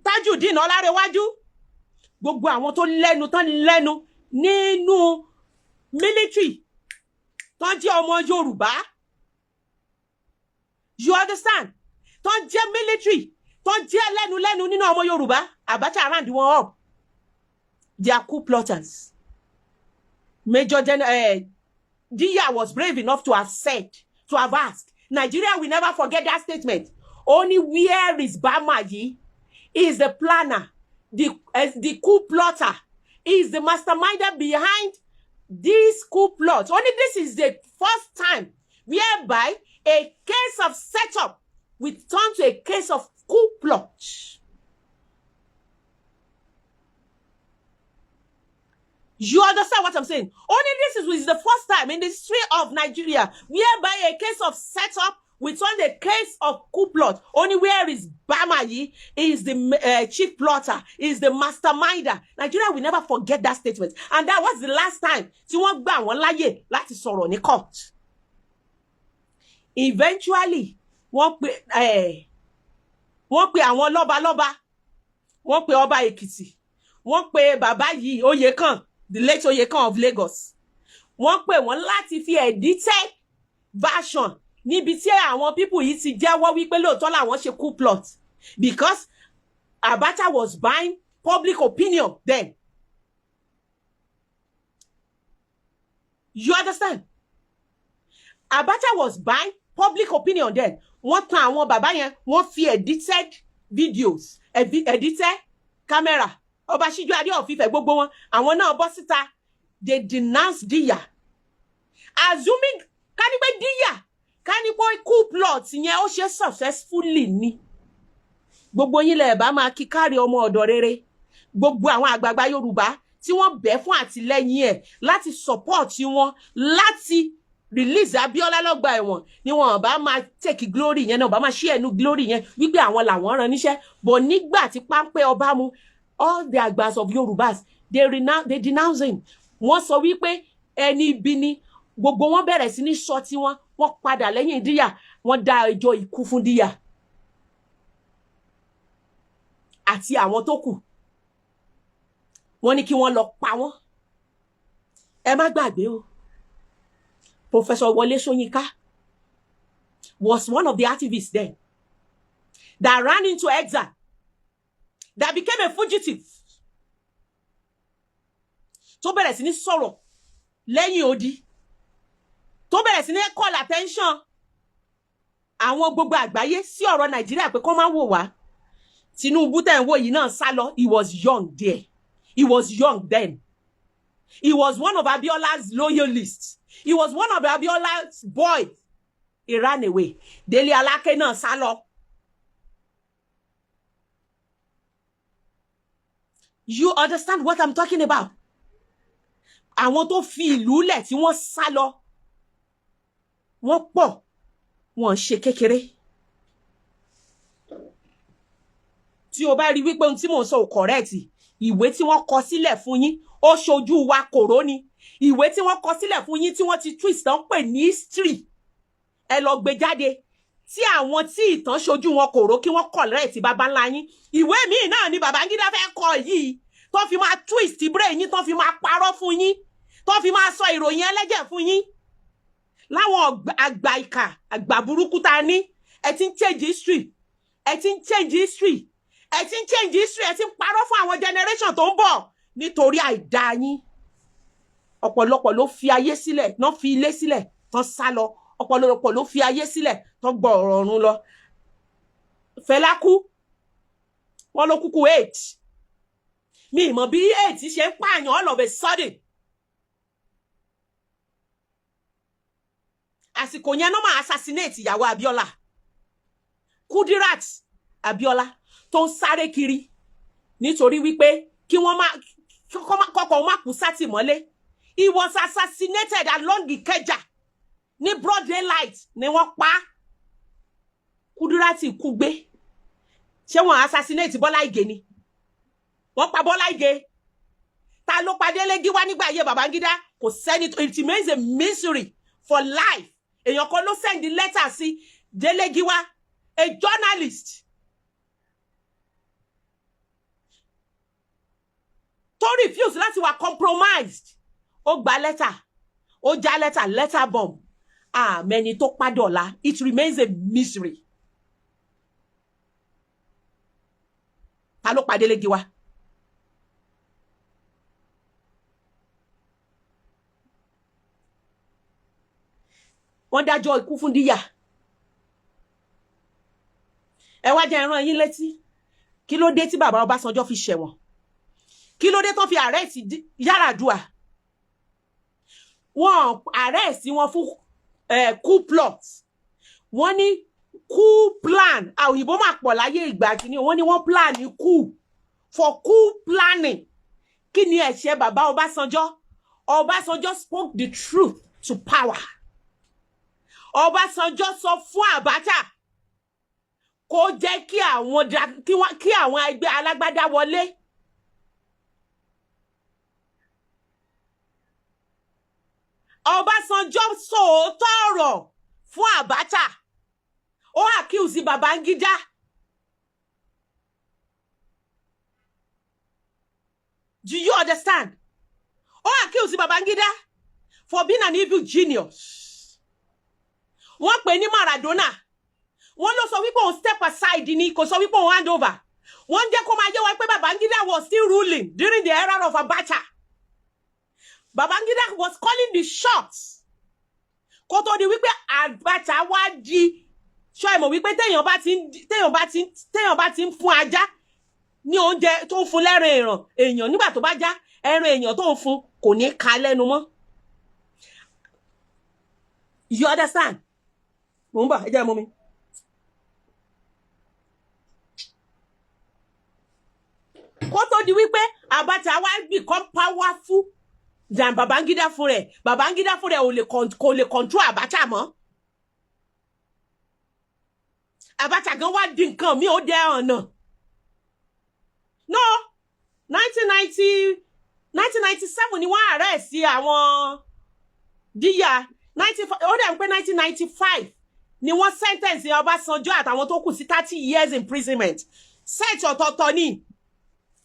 A: Tajudeen Ọlárẹ̀wájú, gbogbo àwọn tó lẹ́nu nínú military tó jẹ́ ọmọ Yorùbá. You understand? Tó jẹ́ military, tó jẹ́ lẹ́nu nínú ọmọ Yorùbá. Abacha round wọn up. They are coup plotters. Major General Diya was brave enough to have asked. Nigeria will never forget that statement. Only where is Bama yi? He is the planner, the coup plotter. He is the masterminder behind this coup plot. Only this is the first time whereby a case of setup will turn to a case of coup plot. You understand what I'm saying? Only this is the first time in the history of Nigeria whereby a case of setup will turn a case of coup plot. Only where is Bama yi is the chief plotter, is the masterminder. Nigeria will never forget that statement. And that was the last time tí wọ́n gbà wọ́n láyè láti sọ̀rọ̀ ní court. Eventually, wọ́n pe àwọn lọ́balọ́ba, wọ́n pe Ọba Èkìtì, wọ́n pe bàbá yìí Oyèkán, the late Oyèkán of Lagos. Wọ́n pè wọ́n láti fi edited version níbi tí àwọn people yìí ti jẹ́wọ́ wípé lóòótọ́ làwọn ṣe coup plot, because Abacha was buying public opinion then. You understand? Abacha was buying public opinion then. Wọ́n tan àwọn bàbá yẹn, wọ́n fi edited videos, edited camera. Ọba Síjú Adé of Ifẹ̀ gbogbo wọn, àwọn náà bọ́ síta. They denounced Diya. Assuming kanipe Diya, kanipe coup plot yẹn ó ṣe successfully ni. Gbogbo yín lẹ bá máa kí kárí ọmọ ọ̀dọ̀ rere. Gbogbo àwọn àgbààgbà Yorùbá tí wọ́n bẹ̀ fún àtìlẹ́yìn ẹ̀ láti support wọn, láti release Abiola lọ́gbà ẹ̀wọ̀n, ni wọ́n bá máa take glory yẹn náà, bá máa share ẹnu glory yẹn wípé àwọn làwọn rán níṣẹ́. But nígbà tí páńpẹ́ ọba mu, all the àgbàs of Yorùbás, they denounce him. Wọ́n sọ wípé ẹni ibi ni, gbogbo wọn bẹ̀rẹ̀ sí ní sọ tí wọ́n padà lẹ́yìn Diya, wọ́n dá ẹjọ́ ikú fún Diya àti àwọn tó kù. Wọ́n ní kí wọ́n lọ pa wọ́n. Ẹ má gbàgbé o, Professor Wole Soyinka was one of the activists then that ran into exile, that became a fugitive. Tó bẹ̀rẹ̀ sí ní sọ̀rọ̀ lẹ́yìn odi, tó bẹ̀rẹ̀ sí ní call attention àwọn gbogbo àgbáyé sí ọ̀rọ̀ Nàìjíríà pé kó má wò wá. Tinubu tẹ́ ń wò yìí náà sá lọ. He was young there. He was young then. He was one of Abiola's loyalists. He was one of Abiola's boys. He ran away. Dele Alake náà sá lọ. You understand what I'm talking about? Àwọn tó fi ìlú lẹ̀ tí wọ́n sá lọ. Wọ́n pọ̀. Wọ́n ṣe kékeré. Tí o bá rí wípé ohun tí mò ń sọ ò correct, ìwé tí wọ́n kọ sílẹ̀ fún yín, ó ṣojú wa kòró ni. Ìwé tí wọ́n kọ sílẹ̀ fún yín tí wọ́n ti twist tán pè ní history. Ẹ lọ gbé jáde. Tí àwọn tí ìtàn ṣojú wọn kòró kí wọ́n correct baba ńlá yín. Ìwé míì náà ni Babangida fẹ́ kọ yìí. Tó fi máa twist brain yín, tó fi máa parọ́ fún yín. Tó fi máa sọ ìròyìn ẹlẹ́jẹ̀ fún yín. Láwọn àgbà ìkà, àgbà burúkú ta ní. Ẹ ti ń change history. Ẹ ti ń change history. Ẹ ti ń change history. Ẹ ti ń parọ́ fún àwọn generation tó ń bọ̀. Nítorí àìdá yín. Ọ̀pọ̀lọpọ̀ ló fi ayé sílẹ̀, náà fi ilé sílẹ̀, tán sá lọ. Ọ̀pọ̀lọpọ̀ ló fi ayé sílẹ̀, tán gbọ́ ọ̀rọ̀ ọ̀run lọ. Fẹlá kú. Wọ́n ló kúkú 8. Mi mọ̀ bí 8 ṣe ń pààyàn all of a sudden. Àsìkò yẹn náà máa assassinate ìyàwó Abiola. Kudirat Abiola tó ń sáré kiri nítorí wípé kí wọ́n má kọ́kọ́ má kú sátìmọ́lé. He was assassinated along Ikeja ní broad daylight ni wọ́n pa. Kudirat kú gbé. Ṣé wọ́n assassinate Bọ́lá Ìgè ni? Wọ́n pa Bọ́lá Ìgè. Ta ló pa Delegiwa nígbà ayé Babangida? Kò sẹ́ni. It remains a mystery for life. Èèyàn kan ló send the letter sí Delegiwa, a journalist. Tó refuse láti wà compromised. Ó gba letter. Ó já letter bomb. Mẹ́ni tó pa dọ̀la. It remains a mystery. Ta ló pa Delegiwa? Wọ́n dájọ́ ikú fún díyà. Ẹ wá jẹ́ ìran yín létí. Kí ló dé tí bàbá Ọbásanjọ́ fi ṣẹ̀wọ̀n? Kí ló dé tó fi arrest Yar'Adua? Wọ́n arrest wọn fún coup plot. Wọ́n ní coup plan. Òyìnbó máa pọ̀ láyé ìgbà kìíní. Wọ́n ní wọ́n plan coup. For coup planning. Kí ni ẹ̀ṣẹ̀ bàbá Ọbásanjọ́? Ọbásanjọ́ spoke the truth to power. Ọbásanjọ́ sọ fún Abacha kó jẹ́ kí àwọn ẹgbẹ́ alágbádá wọlé. Ọbásanjọ́ sòótọ́ ọ̀rọ̀ fún Abacha. Ó accuse Babangida. Do you understand? Ó accuse Babangida for being an evil genius. Wọ́n pè ní Maradona. Wọ́n ló sọ wípé òun step aside ni, kò sọ wípé òun hand over. Wọ́n jẹ́ kó máa yé wa pé Babangida was still ruling during the era of Abacha. Babangida was calling the shots. Kó tó di wípé Abacha wá di. Ṣó ẹ mọ̀ wípé téèyàn bá ti ń fún ajá ní oúnjẹ tó ń fún lẹ́ran èèyàn nígbà tó bá já ẹran èèyàn tó ń fún kò ní ká lẹ́nu mọ́. You understand? Mumba, ẹ jẹ́ mú mi. Kó tó di wípé Abacha wá become powerful than Babangida fún rẹ̀. Babangida fún rẹ̀ kò lè control Abacha mọ́. Abacha gan wá di nǹkan mi ó dé ọ̀nà. No, 1997 ni wọ́n arrest àwọn díyà. Ó dẹ̀ ń pé 1995 ni wọ́n sentence Ọbásanjọ́ àtàwọn tó kù sí 30 years imprisonment. Set ọ̀tọ̀ọ̀tọ̀ ni.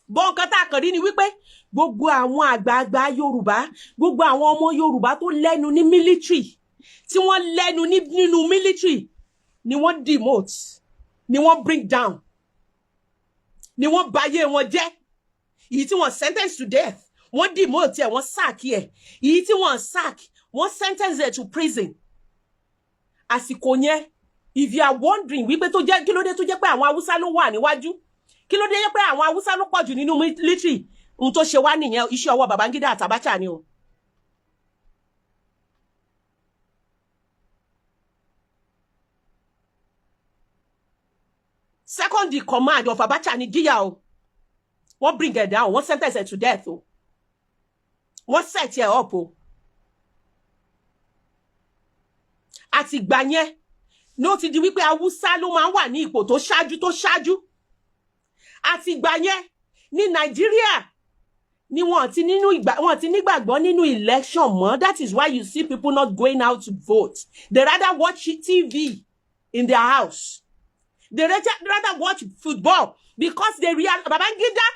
A: Bọ́n kan tá kàn rí ni wípé gbogbo àwọn àgbààgbà Yorùbá, gbogbo àwọn ọmọ Yorùbá tó lẹ́nu ní military, tí wọ́n lẹ́nu nínú military, ni wọ́n demote, ni wọ́n bring down, ni wọ́n bayé wọn jẹ́. Èyí tí wọ́n sentence to death, wọ́n demote ẹ̀, wọ́n sack ẹ̀. Èyí tí wọ́n sack, wọ́n sentence ẹ̀ to prison. Àsìkò yẹn if you are wondering wípé tó jẹ́ kí ló dé tó jẹ́ pé àwọn Haúsá ló wà níwájú, kí ló dé jẹ́ pé àwọn Haúsá ló pọ̀ jù nínú military, ohun tó ṣe wá nìyẹn, iṣẹ́ ọwọ́ Babangida àti Abacha ni o. Second, the command of Abacha ni díyà o. Wọ́n bring her down, wọ́n sentence her to death o. Wọ́n set her up o. Àti ìgbà yẹn no ti di wípé Haúsá ló máa wà ní ipò tó ṣáájú. Àti ìgbà yẹn ní Nàìjíríà ni wọ́n ti nígbàgbọ́ nínú election mọ́. That is why you see people not going out to vote. They rather watch TV in their house. They rather watch football because they realize Babangida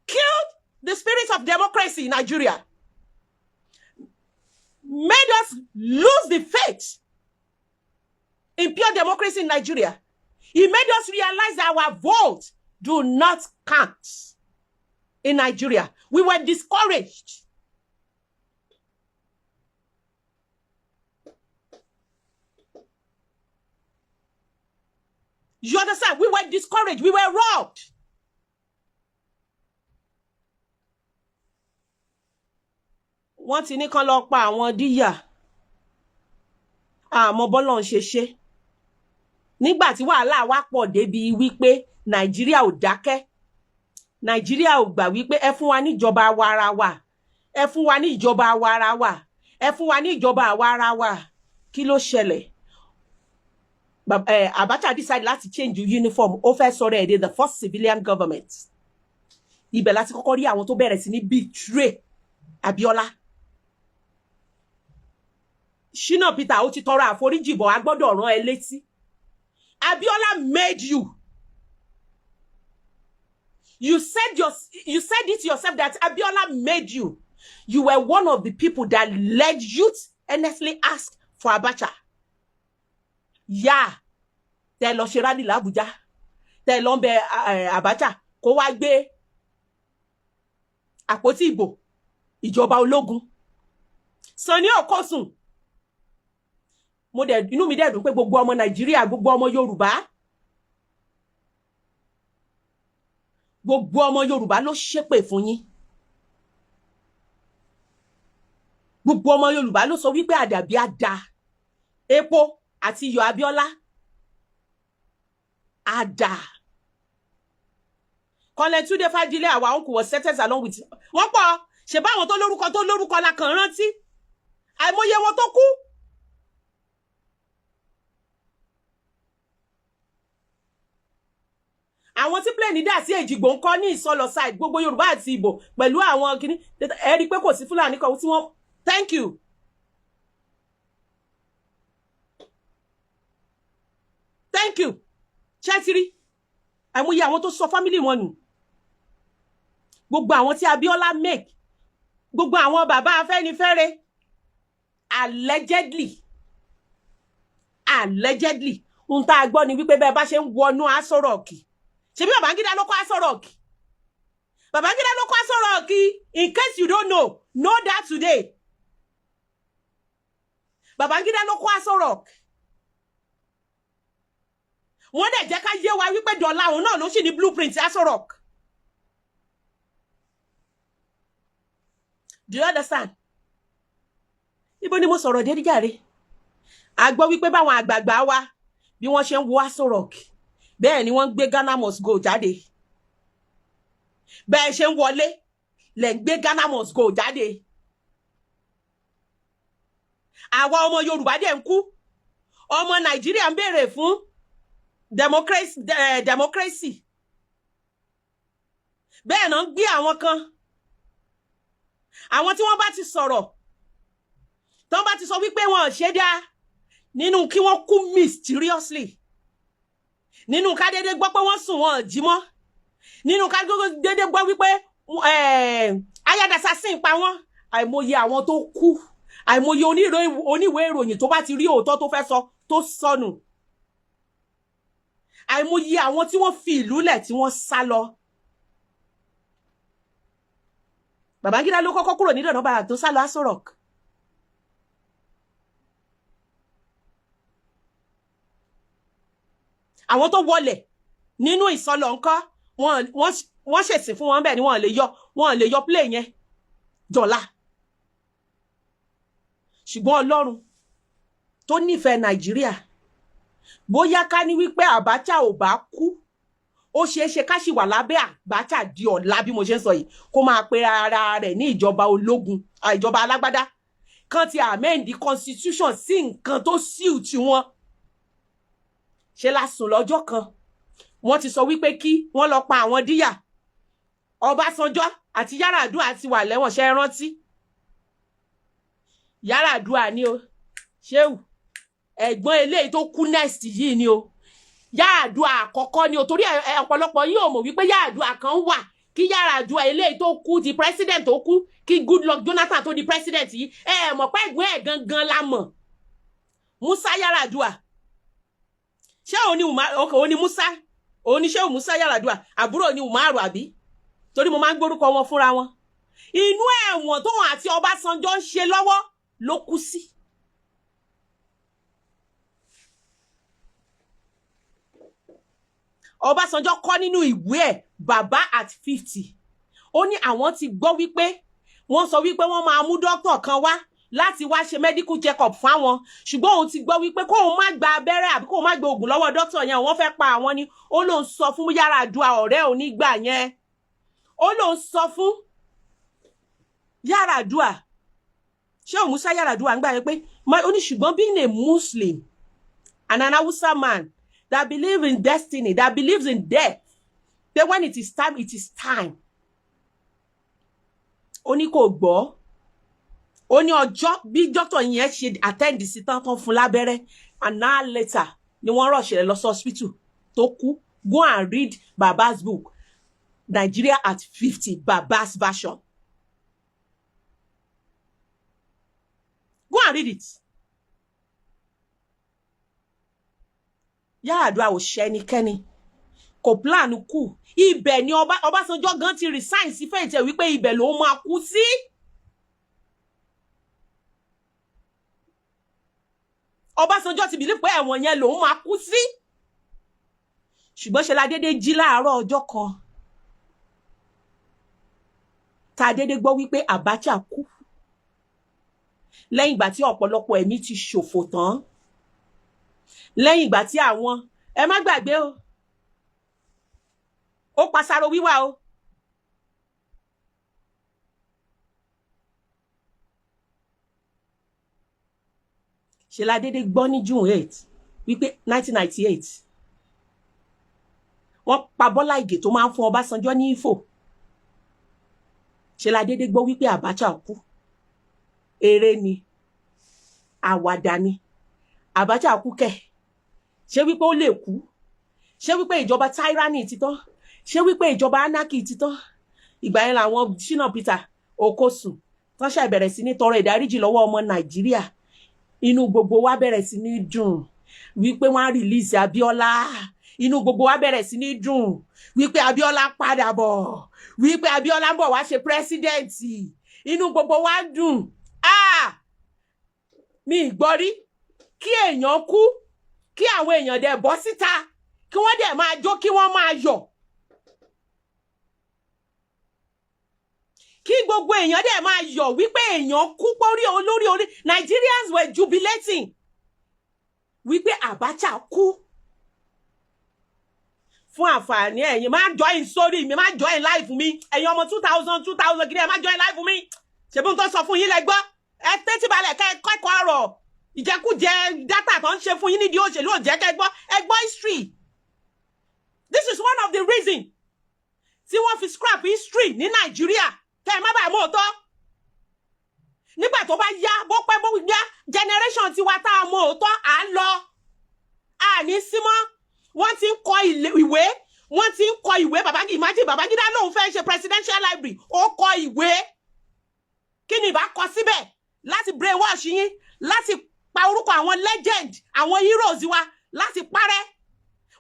A: killed the spirit of democracy in Nigeria. Made us lose the faith in pure democracy in Nigeria. He made us realize that our votes do not count in Nigeria. We were discouraged. You understand? We were discouraged. We were robbed. Wọ́n ti ní kán lọ pa àwọn díyà. Àmọ́ bọ́lọ́run ṣe ṣe. Nígbà tí wàhálà wá pọ̀ débi wípé Nàìjíríà ò dákẹ́. Nàìjíríà ò gbà wípé ẹ fún wa ní ìjọba àwarawa. Ẹ fún wa ní ìjọba àwarawa. Ẹ fún wa ní ìjọba àwarawa. Kí ló ṣẹlẹ̀? Abacha decided láti change the uniform. Ó fẹ́ sọ̀rọ̀ ẹ̀ the first civilian government. Ibẹ̀ láti kọ́kọ́ rí àwọn tó bẹ̀rẹ̀ sí ní betray Abiola. Shina Peter ó ti tọrọ àforíjì bọ̀, a gbọ́dọ̀ rán ẹ létí. Abiola made you. You said it yourself that Abiola made you. You were one of the people that led youth earnestly ask for Abacha. Yeah. Tẹ́ lọ ṣe rally l'Abuja. Tẹ́ lọ bẹ̀ Abacha kó wá gbé àpótí ìbò ìjọba ológun. Sani Okosun. Inú mi dẹ̀ dùn pé gbogbo ọmọ Nàìjíríà, gbogbo ọmọ Yorùbá. Gbogbo ọmọ Yorùbá ló ṣépè fún yín. Gbogbo ọmọ Yorùbá ló sọ wípé àdàbí àdá. Epo àti iyọ̀ Abiola. Àdá. Colonel Tunde Fajile, our uncle, was sentenced along with wọ́n pọ̀. Ṣé bá àwọn tó lórúkọ la kàn rántí. Àìmọye wọn tó kú. Àwọn tí plane dà sí Èjìgbò ń kọ́ ní Ìsọlọ side gbogbo Yorùbá àti Ìgbò pẹ̀lú àwọn kíní ẹ rí pé kò sí Fúlàní kan tí wọ́n thank you. Thank you. Chetiri. Àìmọye àwọn tó sọ family wọn nù. Gbogbo àwọn tí Abiola make. Gbogbo àwọn bàbá Afẹ́nifẹ́re. Allegedly. Ohun tá a gbọ́ ni wípé bẹ́ẹ̀ bá ṣe ń wọnú Aso Rock. Ṣebí Babangida ló kọ́ Aso Rock. Babangida ló kọ́ Aso Rock. In case you don't know that today. Babangida ló kọ́ Aso Rock. Wọ́n dẹ̀ jẹ́ ká yé wa wípé dọ̀là òun náà ló ṣì ní blueprint Aso Rock. Do you understand? Ibo ni mo sọ̀rọ̀ dé jàre. A gbọ́ wípé báwọn àgbààgbà wa bí wọ́n ṣe ń wo Aso Rock. Bẹ́ẹ̀ ni wọ́n gbé Ghana Must Go jáde. Bẹ́ẹ̀ ṣe ń wọlé lẹ̀ ń gbé Ghana Must Go jáde. Àwa ọmọ Yorùbá dẹ̀ ń kú. Ọmọ Nàìjíríà ń béèrè fún democracy. Bẹ́ẹ̀ náà ń gbé àwọn kan. Àwọn tí wọ́n bá ti sọ̀rọ̀. Tọ́n bá ti sọ wípé wọn ò ṣe dá nínú kí wọ́n kú mysteriously. Nínú ká dédé gbọ́ pé wọ́n sùn wọn jí mọ́. Nínú ká dédé gbọ́ wípé ayádasasin pa wọ́n. Àìmọye àwọn tó kú. Àìmọye oníwèé ìròyìn tó bá ti rí òótọ́ tó fẹ́ sọ tó sọnù. Àìmọye àwọn tí wọ́n fi ìlú lẹ̀ tí wọ́n sá lọ. Babangida ló kọ́kọ́ kúrò ní Daran Bayi tó sá lọ Aso Rock. àwọn tó wọlẹ̀ nínú ìsọlọ ńkọ́ wọ́n ṣèsìn fún wọn bẹ́ẹ̀ ni wọ́n lè yọ play yẹn dọ́là. Ṣùgbọ́n Ọlọ́run tó nífẹ̀ẹ́ Nàìjíríà, bóyá ká ní wípé Abacha ò bá kú, ó ṣeéṣe ká sì wà lábẹ́ Abacha di ọ̀la bí mo ṣe ń sọ yìí, kó máa pe ara rẹ̀ ní ìjọba ológun, ìjọba alágbádá, kan ti amend constitution sí nǹkan tó suit wọn. Ṣe la sùn lọ́jọ́ kan, wọ́n ti sọ wípé kí wọ́n lọ pa àwọn díyà. Ọbásanjọ́ àti Yar'Adua ti wà lẹ́wọ̀n, ṣe rántí. Yar'Adua ni o, Ṣéhù ẹ̀gbọ́n eléyìí tó kú next yìí ni o. Yar'Adua àkọ́kọ́ ni o, torí ọ̀pọ̀lọpọ̀ yín ò mọ̀ wípé Yar'Adua kan wà kí Yar'Adua eléyìí tó kú di president tó kú, kí Goodluck Jonathan tó di president yìí, mọ̀ pé ẹ̀gbọ́n ẹ̀ gangan la mọ̀. Musa Yar'Adua. Ṣé òun ni Musa? Òun ni Ṣéhù Musa Yar'Adua, àbúrò ni Umaru àbí? Torí mo máa ń gbórúkọ wọn fúnra wọn. Inú ẹ̀wọ̀n tóun àti Ọbásanjọ́ ń ṣe lọ́wọ́ ló kú sí. Ọbásanjọ́ kọ nínú ìwé ẹ̀ Baba at 50. Ó ní àwọn ti gbọ́ wípé wọ́n sọ wípé wọ́n máa mú dókítà kan wá láti wá ṣe medical check up fáwọn, ṣùgbọ́n òun ti gbọ́ wípé kóun má gba abẹ́rẹ́ àbí kóun má gba oògùn lọ́wọ́ dókítà yẹn, wọ́n fẹ́ pa àwọn ni. Ó lóun sọ fún Yar'Adua ọ̀rẹ́ onígbà yẹn. Ó lóun sọ fún Yar'Adua, Ṣéhù Musa Yar'Adua ń gbà yẹn pé ó ní ṣùgbọ́n being a Muslim and an Hausa man that believes in destiny, that believes in death, that when it is time, it is time. Ó ní kò gbọ́. Ó ní ọjọ́ bí doctor yẹn ṣe attend sí tán fún lábẹ́rẹ́, an hour later ni wọ́n rush lọ sí hospital tó kú. Go and read Baba's book, Nigeria at 50, Baba's version. Go and read it. Yar'Adua ò ṣe ẹnikẹ́ni, kò plan kú. Ibẹ̀ ni Ọbásanjọ́ gan ti resign sí fẹ̀yìntì wípé ibẹ̀ ló máa kú sí. Ọbásanjọ́ ti believe pé ẹ̀wọ̀n yẹn ló máa kú sí. Ṣùgbọ́n ṣe la dédé jí láàárọ̀ ọjọ́ kan, tá dédé gbọ́ wípé Abacha kú. Lẹ́yìn ìgbà tí ọ̀pọ̀lọpọ̀ ẹ̀mí ti ṣòfò tán. Lẹ́yìn ìgbà tí àwọn, ẹ má gbàgbé o, ó pasaro wíwá o. Ṣe la dédé gbọ́ ní June 8 wípé 1998 wọ́n pa Bọ́lá Ìgè tó máa ń fún Ọbásanjọ́ ní Ifò. Ṣe la dédé gbọ́ wípé Abacha kú. Eré ni, àwàdà ni. Abacha kú kẹ̀. Ṣé wípé ó lè kú? Ṣé wípé ìjọba tyranny ti tán? Ṣé wípé ìjọba anarchy ti tán? Ìgbà yẹn làwọn Shina Peter Okosun tán ṣe bẹ̀rẹ̀ sí ní tọrọ ìdáríjì lọ́wọ́ ọmọ Nàìjíríà. Inú gbogbo wa bẹ̀rẹ̀ sí ní dùn wípé wọ́n release Abiola. Inú gbogbo wa bẹ̀rẹ̀ sí ní dùn wípé Abiola padà bọ̀, wípé Abiola ń bọ̀ wá ṣe president. Inú gbogbo wa dùn. Mi gbọ́ rí kí èèyàn kú, kí àwọn èèyàn dẹ̀ bọ́ síta, kí wọ́n dẹ̀ máa jó, kí wọ́n máa yọ̀. Kí gbogbo èèyàn dẹ̀ máa yọ̀ wípé èèyàn kú pórí olórí. Nigerians were jubilating wípé Abacha kú. Fún àǹfààní ẹ̀yin, má join story mi, má join live mi. Ẹ̀yin ọmọ 2000 kìí ẹ má join live mi. Ṣebí n tó sọ fún yín lẹ gbọ́. Ẹ tẹ́tí balẹ̀ kẹ́ kọ́kọ́ ọ̀rọ̀. Ìjẹkújẹ data tó ń ṣe fún yín nídìí òṣèlú ò jẹ́ kẹ́ gbọ́. Ẹ gbọ́ history. This is one of the reasons tí wọ́n fi scrap history ní Nàìjíríà. Kẹ́ ẹ má bàa mọ̀ òótọ́. Nígbà tó bá yá, bó pẹ́ bó yá, generation tiwa tá a mọ̀ òótọ́ à ń lọ. À ní símọ́. Wọ́n ti ń kọ ìwé. Wọ́n ti ń kọ ìwé. Imagine Babangida lòun fẹ́ ṣe presidential library. Ó kọ ìwé. Kí ni ìbá kọ síbẹ̀? Láti brainwash yín, láti pa orúkọ àwọn legend, àwọn heroes wa, láti parẹ́.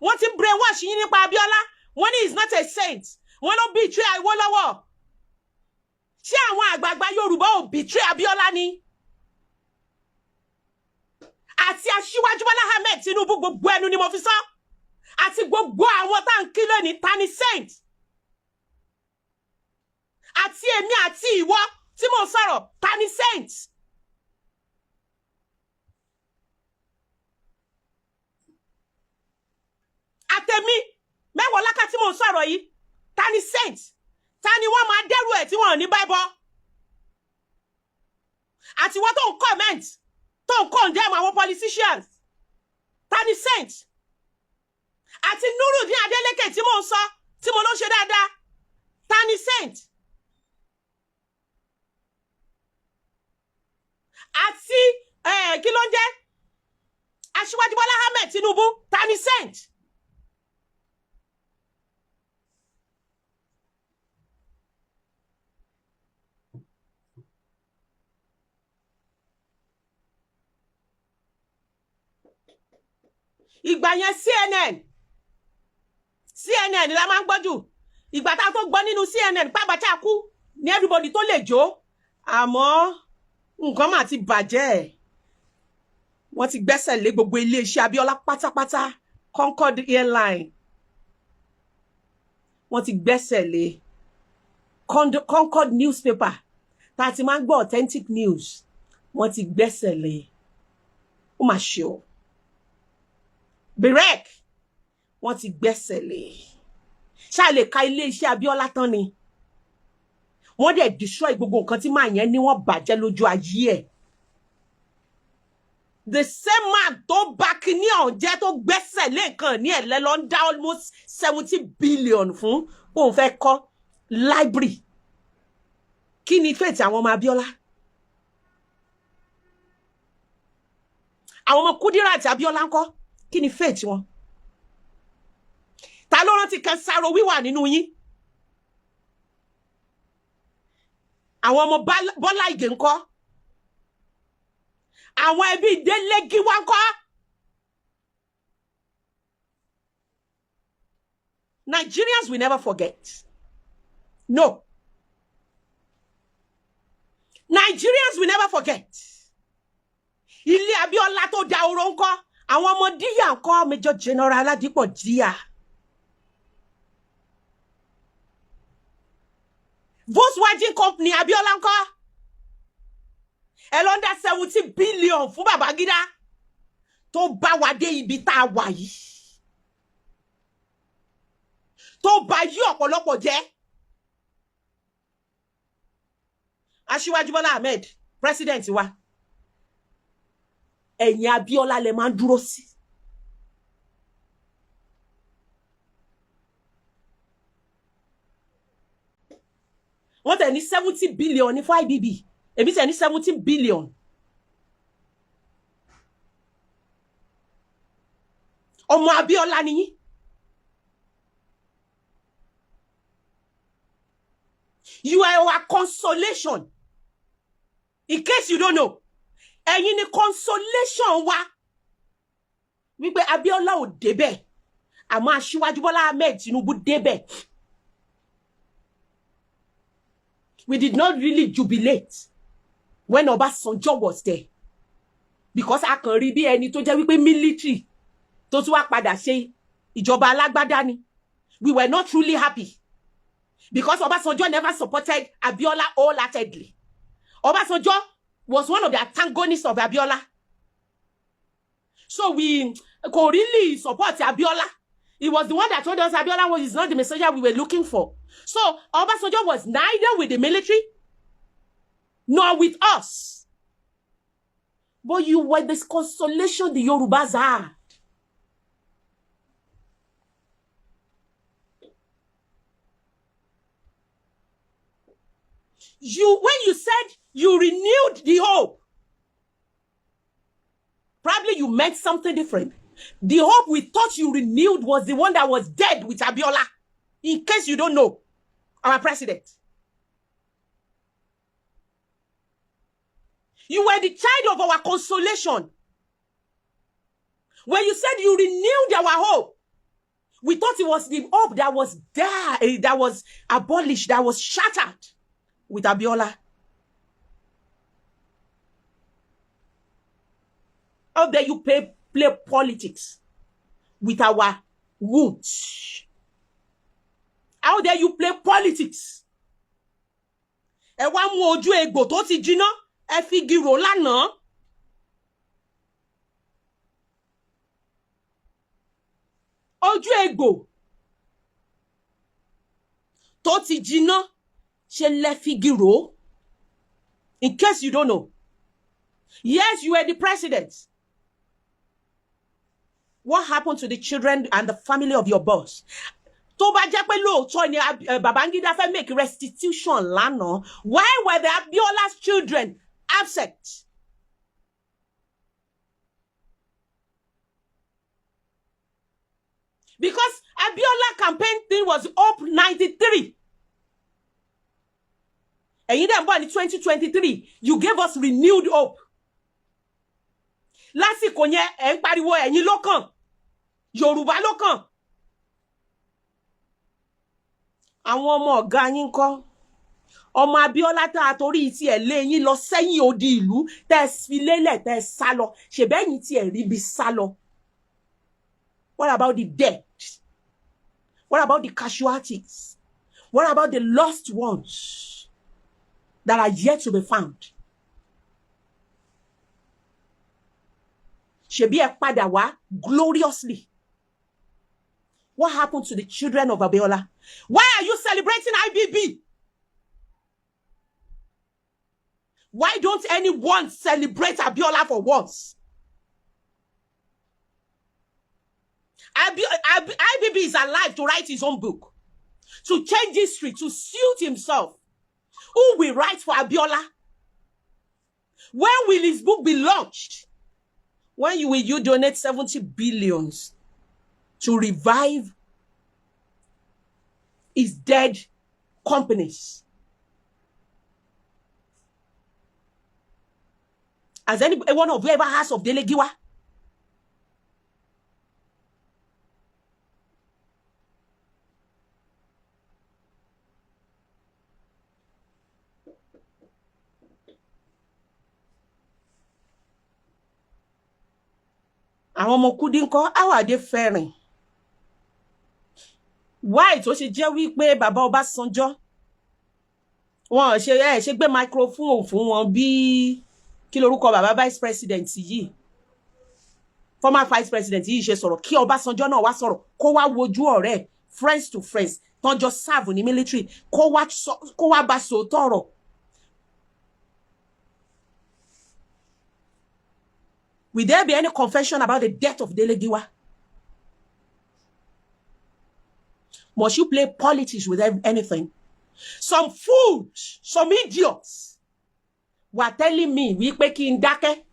A: Wọ́n ti brainwash yín nípa Abiola. Wọ́n ní is not a saint. Wọ́n ló betray Awólọ́wọ̀. Ṣé àwọn àgbààgbà Yorùbá ò betray Abiola ni? Àti Aṣíwájú Bọ́lá Ahmed Tinubu, gbogbo ẹnu ni mo fi sọ. Àti gbogbo àwọn tá ń kí lónìí ta ni saint. Àti èmi àti ìwọ tí mo sọ̀rọ̀ ta ni saint. Àtèmi Mewolaka tí mo sọ̀rọ̀ yìí ta ni saint. Ta ni wọ́n máa dẹ́rù ẹ̀ tí wọ́n ò ní Bible. Àti wọ́n tó ń comment tó ń condemn àwọn politicians ta ni saint. Àti Nurudeen Adeleke tí mo ń sọ tí mo ló ṣe dáadáa ta ni saint. Àti kí ló ń jẹ́ Aṣíwájú Bọ́lá Ahmed Tinubu ta ni saint. Ìgbà yẹn CNN la máa ń gbọ́ jù. Ìgbà tá tó gbọ́ nínú CNN pa Abacha kú ní everybody tó lè jó. Àmọ́ nǹkan mà ti bàjẹ́. Wọ́n ti gbẹ́sẹ̀ lé gbogbo iléeṣẹ́ Abiola pátápátá. Concord Airline. Wọ́n ti gbẹ́sẹ̀ lé Concord newspaper. Tá ti máa ń gbọ́ authentic news. Wọ́n ti gbẹ́sẹ̀ lé. Ó mà ṣe o. Berek wọ́n ti gbẹ́sẹ̀ lé. Ṣá lè ka iléeṣẹ́ Abiola tán ni. Wọ́n dẹ̀ destroy gbogbo nǹkan tí máa yẹn ní wọ́n bàjẹ́ lójú ayé ẹ̀. The same man tó bá kíní ọ̀hún jẹ́ tó gbẹ́sẹ̀ lé nǹkan ní ẹ̀lẹ́ lọ ń dá almost 70 billion fún òun fẹ́ kọ́ library. Kí ni fate àwọn ọmọ Abiola? Àwọn ọmọ Kudirat Abiola ńkọ́? Kí ni fate wọn? Ta ló rántí kan Saro wíwà nínú yín? Àwọn ọmọ Bọ́lá Ìgè ńkọ́? Àwọn ẹbí Délégí wá ńkọ́? Nigerians will never forget. No. Nigerians will never forget. Ilé Abiola tó da oró ńkọ́? Àwọn ọmọ Díyà ńkọ́? Major General Ladipo Díyà. Volkswagen Company Abiola ńkọ́? Ẹ lọ dá 70 billion fún Babangida tó bá wa dé ibi tá a wà yìí. Tó bá yí ọ̀pọ̀lọpọ̀ jẹ́. Aṣíwájú Bọ́lá Ahmed, president wa. Ẹ̀yin Abiola lẹ máa ń dúró sí. Wọ́n tẹ̀ ní 70 billion ní fún IBB. Èmi tẹ̀ ní 17 billion. Ọmọ Abiola ni yín. You are our consolation. In case you don't know. Ẹ̀yin ni consolation wa. Wípé Abiola ò débẹ̀. Àmọ́ Aṣíwájú Bọ́lá Ahmed Tinubu débẹ̀. We did not really jubilate when Obasanjo was there. Because a kàn rí bí ẹni tó jẹ́ wípé military tó tún wá padà ṣe ìjọba alágbádá ni. We were not truly happy. Because Obasanjo never supported Abiola wholeheartedly. Obasanjo was one of the antagonists of Abiola. So we could really support Abiola. He was the one that told us Abiola was not the messenger we were looking for. So Obasanjo was neither with the military nor with us. But you were this consolation the Yorubas had. When you said you renewed the hope, probably you meant something different. The hope we thought you renewed was the one that was dead with Abiola. In case you don't know, our president. You were the child of our consolation. When you said you renewed our hope, we thought it was the hope that was there, that was abolished, that was shattered with Abiola. How dare you play politics with our wounds. How dare you play politics? Ẹ wá mú ojú egbò tó ti jiná, ẹ fi gírò lánàá. Ojú egbò tó ti jiná, ṣe lẹ fi gírò. In case you don't know. Yes, you were the president. What happened to the children and the family of your boss? Tó bá jẹ́ pé lóòótọ́ ni Babangida fẹ́ make restitution lánàá, why were the Abiola's children absent? Because Abiola campaign thing was up 93. And you then born in 2023, you gave us renewed hope. Lásìkò yẹn ẹ ń pariwo ẹ̀yin ló kàn, Yorùbá ló kàn. Àwọn ọmọ ọ̀gá yín ńkọ́? Ọmọ Abiola tá torí tí ẹ lé yín lọ sẹ́yìn odi ìlú, tẹ́ fi lélẹ̀ tẹ́ sá lọ, ṣebẹ́yìn tí ẹ rí bí sá lọ. What about the dead? What about the casualties? What about the lost ones that are yet to be found? Ṣebí ẹ padà wá gloriously. What happened to the children of Abiola? Why are you celebrating IBB? Why don't anyone celebrate Abiola for once? IBB is alive to write his own book, to change history, to suit himself. Who will write for Abiola? When will his book be launched? When will you donate 70 billions to revive his dead companies? Has anyone of you ever heard of Delegiwa? Àwọn ọmọ Kudi ńkọ́, how are they faring? Why tó ṣe jẹ́ wípé bàbá Ọbásanjọ́ wọ́n ṣe gbé microphone fún wọn bí kí lorúkọ bàbá vice president yìí, former vice president yìí ṣe sọ̀rọ̀, kí Ọbásanjọ́ náà wá sọ̀rọ̀, kó wá wojú ọ̀rẹ́ friends to friends tán jọ serve ní military, kó wá bá sòótọ́ ọ̀rọ̀. Will there be any confession about the death of Delegiwa? Must you play politics with anything? Some fools, some idiots were telling me, wípé kí n dákẹ́.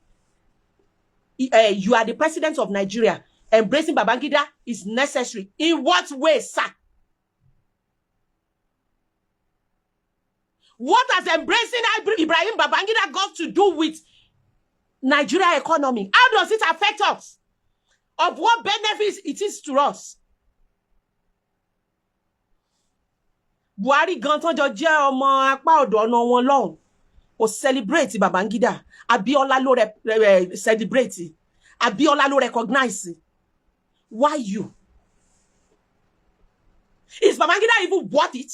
A: You are the president of Nigeria. Embracing Babangida is necessary. In what way, sir? What has embracing Ibrahim Babangida got to do with Nigeria economy? How does it affect us? Of what benefits it is to us? Buhari gan tán jọ jẹ́ ọmọ apá ọ̀dọ̀ ọ̀nà wọn lọ́hùn, ó celebrate Babangida. Abiola ló celebrate. Abiola ló recognize. Why you? Is Babangida even worth it?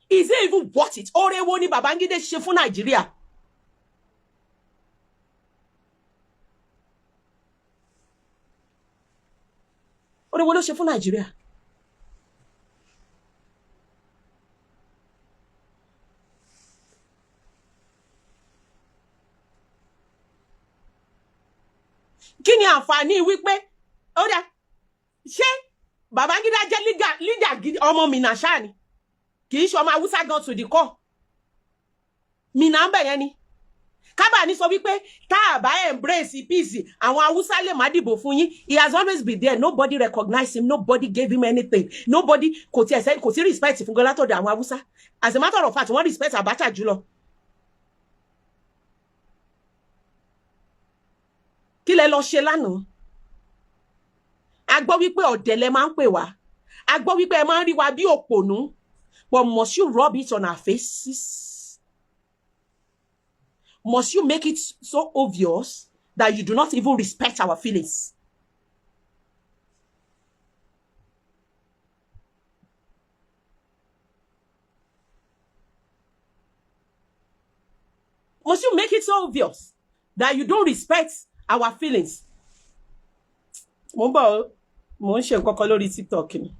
A: Is it even worth it? Ore wo ni Babangida ṣe fún Nigeria? Ore wo ló ṣe fún Nigeria? Kí ni àǹfààní wípé ó dá ṣé Babangida jẹ́ leader gidi ọmọ Minna ṣá ni? Kì í ṣe ọmọ Hausa gan to the core. Minna ń bẹ̀ yẹn ni. Kábà ní sọ wípé tá bá embrace peace, àwọn Hausa lè má dìbò fún yín. He has always been there. Nobody recognized him. Nobody gave him anything. Nobody kò tí respect fún gan látọ̀dọ̀ àwọn Hausa. As a matter of fact, wọ́n respect Abacha jùlọ. Kí lẹ lọ ṣe lánàá? A gbọ́ wípé ọ̀dẹ̀lẹ̀ máa ń pè wá. A gbọ́ wípé ẹ máa ń rí wa bí òpònú. But must you rub it on our faces? Must you make it so obvious that you do not even respect our feelings. Must you make it so obvious that you don't respect our feelings? Mo ń ṣe nǹkan kan lórí TikTok ni.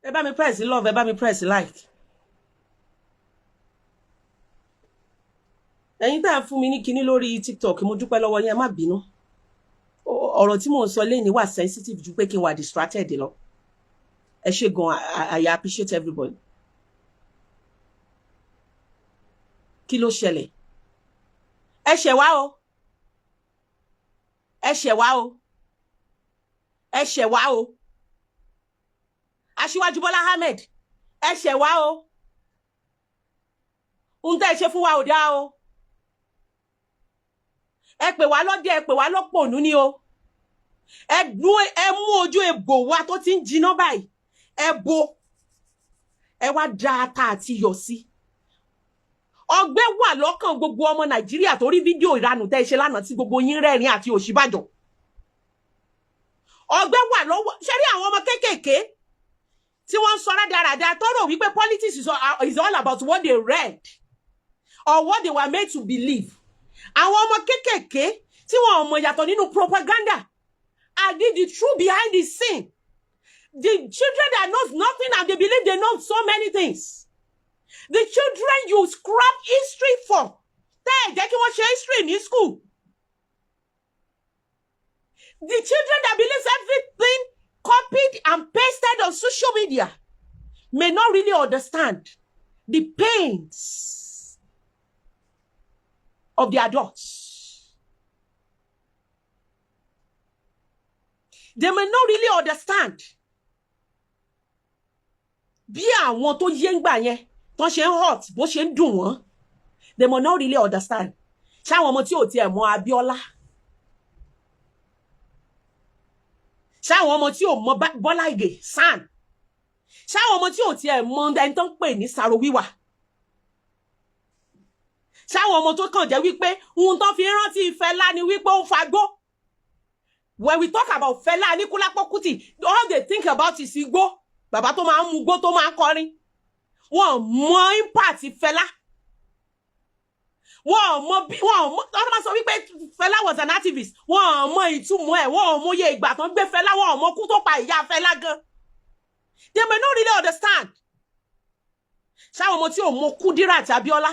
A: Ẹ bá mi press love, ẹ bá mi press like. Ẹ̀yin tá fún mi ní kinní lórí TikTok, mo dúpẹ́ lọ́wọ́ yín, ẹ má bínú. Ọ̀rọ̀ tí mò ń sọ lẹ́ni wà sensitive ju pé kí n wà distracted lọ. Ẹ ṣé gan, I appreciate everybody. Kí ló ṣẹlẹ̀? Ẹ ṣẹ̀ wá o. Ẹ ṣẹ̀ wá o. Ẹ ṣẹ̀ wá o. Aṣíwájú Bọ́lá Ahmed, ẹ ṣẹ̀ wá o. Ohun tẹ́ ẹ ṣe fún wa ò dáa o. Ẹ pè wá lọ́dẹ, ẹ pè wá lọ́pọ̀nú ni o. Ẹ mú ojú egbò wa tó ti ń jiná báyìí. Ẹ bo. Ẹ wá da ata àti iyọ̀ sí. Ọgbẹ́ wà lọ́kàn gbogbo ọmọ Nàìjíríà tó rí fídíò ìranù tẹ́ ẹ ṣe lánàá tí gbogbo yín rẹ́rìn àti Ọ̀ṣínbàjò. Ọgbẹ́ wà lọ́wọ́, ṣé rí àwọn ọmọ kéékèèké tí wọ́n ń sọ rádaràda tó rò wípé politics is all about what they read or what they were made to believe. Àwọn ọmọ kéékèèké tí wọ́n mọ̀ yàtọ̀ nínú propaganda and the truth behind the scene. The children that knows nothing and they believe they know so many things. The children you scrap history for. Jẹ́ kí wọ́n ṣe history in school. The children that believes everything copied and pasted on social media may not really understand the pains of the adults. They may not really understand bí àwọn tó yé ń gbà yẹn tó ṣe ń hot bó ṣe ń dùn wọ́n. They may not really understand. Ṣé àwọn ọmọ tí ò tiẹ̀ mọ Abiola? Ṣé àwọn ọmọ tí ò mọ Bọ́lá Ìgè San? Ṣé àwọn ọmọ tí ò tiẹ̀ mọ ẹni tó ń pè ní Saro Wíwà? Ṣé àwọn ọmọ tó kàn jẹ́ wípé ohun tó fi rántí Fẹlá ni wípé ó fagbó? When we talk about Fẹlá Aníkúlápó Kútì, all they think about is igbó. Bàbá tó máa ń mu igbó tó máa ń kọrin. Wọ́n mọ impact Fẹlá. Wọ́n máa sọ wípé Fẹlá was an activist. Wọ́n mọ ìtumọ̀ ẹ̀, wọ́n mọ iye ìgbà tó ń gbé Fẹlá, wọ́n mọ kú tó pa ìyá Fẹlá gan. They may not really understand. Ṣé àwọn ọmọ tí ò mọ Kúdírà àti Abíọ́lá?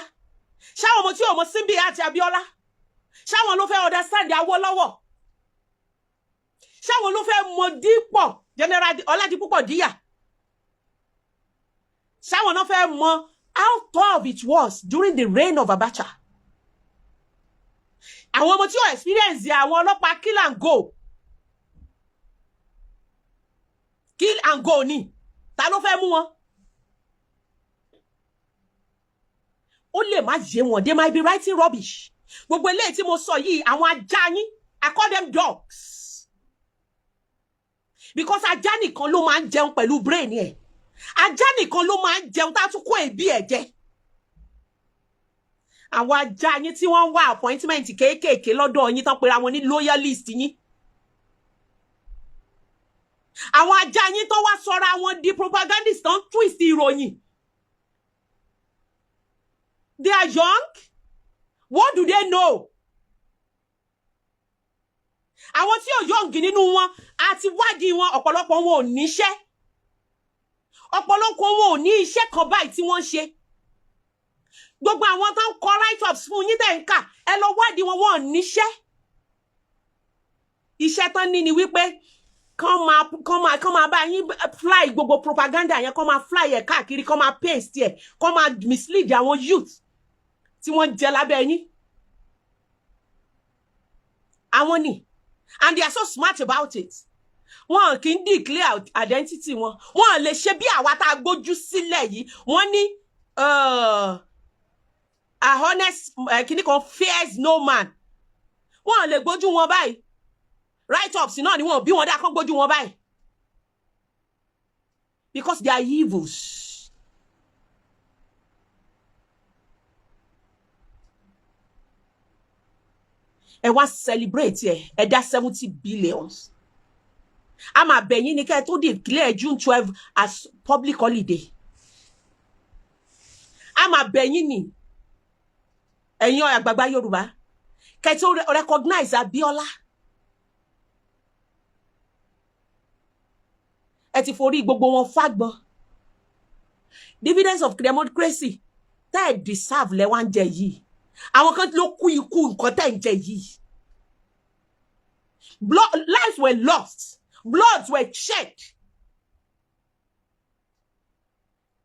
A: Ṣé àwọn ọmọ tí ò mọ Símbì àti Abíọ́lá? Ṣé àwọn ló fẹ́ understand Awólọ́wọ̀? Ṣé àwọn ló fẹ́ mọ Dípọ̀, General Ọládipúpọ̀ Díyà? Ṣé àwọn náà fẹ́ mọ how tough it was during the reign of Abacha? Àwọn ọmọ tí ó experience àwọn ọlọ́pàá kill and go. Kill and go ni. Ta ló fẹ́ mú wọn? Ó lè má yé wọn. They might be writing rubbish. Gbogbo eléyìí tí mo sọ yìí, àwọn ajá yín, I call them dogs. Because ajá nìkan ló máa ń jẹun pẹ̀lú brain ẹ̀. Ajá nìkan ló máa ń jẹun tá tún kó èébì ẹ̀ jẹ. Àwọn ajá yín tí wọ́n wá appointment kéékèèké lọ́dọ̀ yín tán pera wọn ní loyalist yín. Àwọn ajá yín tó wá sọ́ra wọn di propagandist tán twist ìròyìn. They are young. What do they know? Àwọn tí ò young nínú wọn àti wádìí wọn ọ̀pọ̀lọpọ̀ wọn ò níṣẹ́. Ọ̀pọ̀lọpọ̀ wọn ò ní iṣẹ́ kan báyìí tí wọ́n ṣe. Gbogbo àwọn tó ń kọ write-ups fún yín tẹ́ ń kà, ẹ lọ wádìí wọn, wọn ò níṣẹ́. Iṣẹ́ tán ní ni wípé kán máa bá yín fly gbogbo propaganda yẹn, kán máa fly ẹ̀ káàkiri, kán máa paste ẹ̀, kán máa mislead àwọn youth tí wọ́n jẹ lábẹ́ yín. Àwọn ni. And they are so smart about it. Wọ́n kì í declare identity wọn. Wọ́n lè ṣe bí àwa tá gbójú sílẹ̀ yìí. Wọ́n ní a honest kíní kan fears no man. Wọ́n lè gbójú wọn báyìí. Write-ups náà ni wọ́n bí wọn dá kán gbójú wọn báyìí. Because they are evils. ẹ wá celebrate ẹ dá 70 billions. I'm a beyin ni ke to declare June 12 as public holiday. I'm a beyin ni ẹ̀yin àgbààgbà Yorùbá ke to recognize Abiola. Ẹ ti forí gbogbo wọn fagbọn. Dividends of democracy tẹ́ deserve le wan jẹ yìí. Àwọn kan ló kú ikú nǹkan tẹ́ ń jẹ yìí. Lives were lost. Bloods were shed.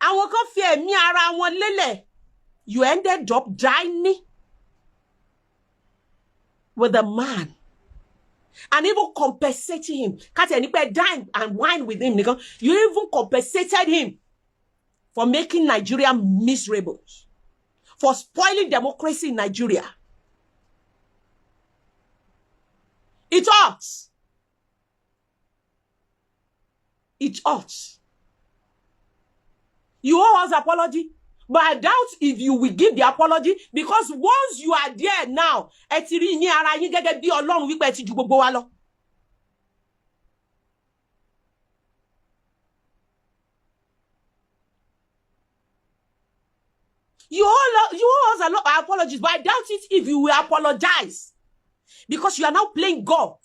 A: Àwọn kan fi ẹ̀mí ara wọn lélẹ̀. You ended up dining with a man and even compensating him. Kati ẹni pé dine and wine with him. You even compensated him for making Nigeria miserable, for spoiling democracy in Nigeria. It hurts. It hurts. You owe us apology, but I doubt if you will give the apology, because once you are there now, ẹ ti rí yín ara yín gẹ́gẹ́ bí Ọlọ́run wí pé ẹ ti ju gbogbo wa lọ. You owe us a lot of apologies, but I doubt it if you will apologize, because you are now playing God.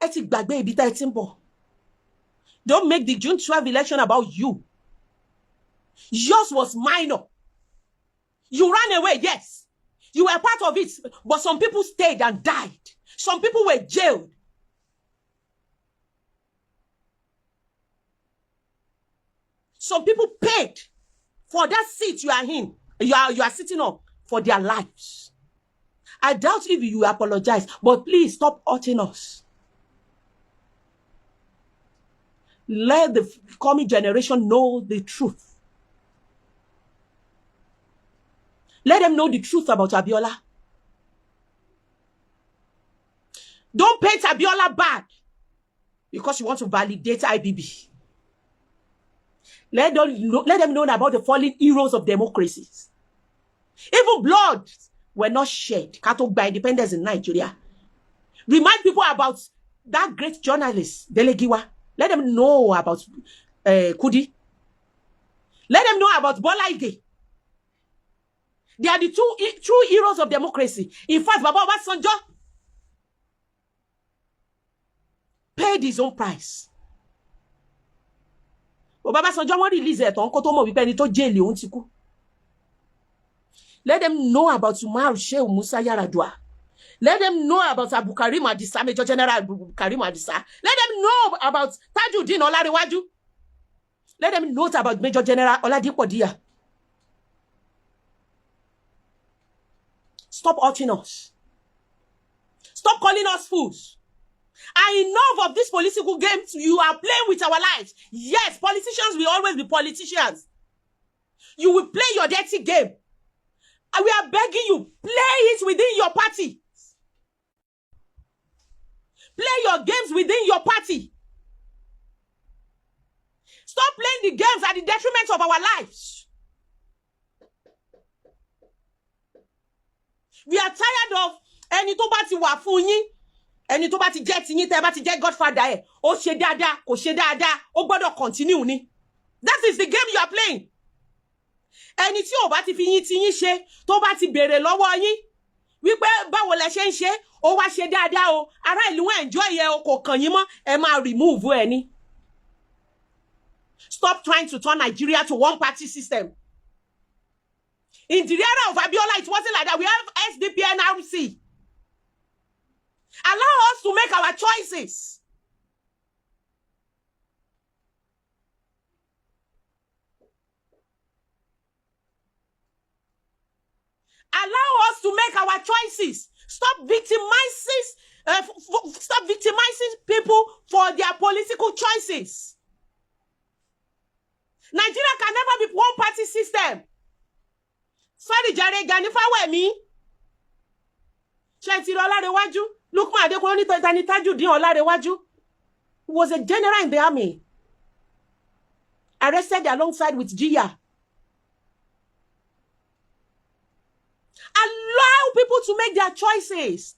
A: Ẹ ti gbàgbé ibi tá ẹ ti ń bọ̀. Don't make the June 12 election about you. Yours was minor. You ran away, yes. You were part of it, but some people stayed and died. Some people were jailed. Some people paid for that seat you are in. You are sitting on for their lives. I doubt if you apologize, but please stop hurting us. Let the coming generation know the truth. Let them know the truth about Abiola. Don't paint Abiola bad because you want to validate IBB. Let them know about the fallen heroes of democracies. Even blood were not shed by independence in Nigeria. Remind people about that great journalist, Delegiwa. Let them know about Kudi. Let them know about Bola Ige. They are the two true heroes of democracy. In fact, Baba Obasanjo paid his own price. Baba Obasanjo won't release it on Kotomo Wipeni to jail you untiku. Let them know about Umar Shehu Musa Yaradua. Let them know about Abu Karim Adisa, Major General Abu Karim Adisa. Let them know about Tajuddin Olarewaju. Let them know about Major General Oladipo Dia. Stop hurting us. Stop calling us fools. Enough of these political games you are playing with our lives. Yes, politicians will always be politicians. You will play your dirty game. And we are begging you, play it within your party. Play your games within your party. Stop playing the games at the detriment of our lives. We are tired of ẹni tó bá ti wà fún yín, ẹni tó bá ti jẹ́ ti yín, tẹ́ bá ti jẹ́ godfather ẹ̀, ó ṣe dáadáa, kò ṣe dáadáa, ó gbọ́dọ̀ continue ni. That is the game you are playing. Ẹni tí ó bá ti fi yín ti yín ṣe, tó bá ti béèrè lọ́wọ́ yín, wípé báwo lẹ ṣe ń ṣe, ó wá ṣe dáadáa o, ará ìlú enjoy ẹ o, kò kàn yín mọ́, ẹ máa remove ẹ ni. Stop trying to turn Nigeria to one party system. In the era of Abiola, it wasn't like that. We have SDP and RC. Allow us to make our choices. Allow us to make our choices. Stop victimizing people for their political choices. Nigeria can never be one party system. Sorry, Jare Gani Fawemi. Shetiro Olarewaju. Lukman Adekunle Tani Tajuddin Olarewaju was a general in the army. Arrested alongside with Gia. Allow people to make their choices.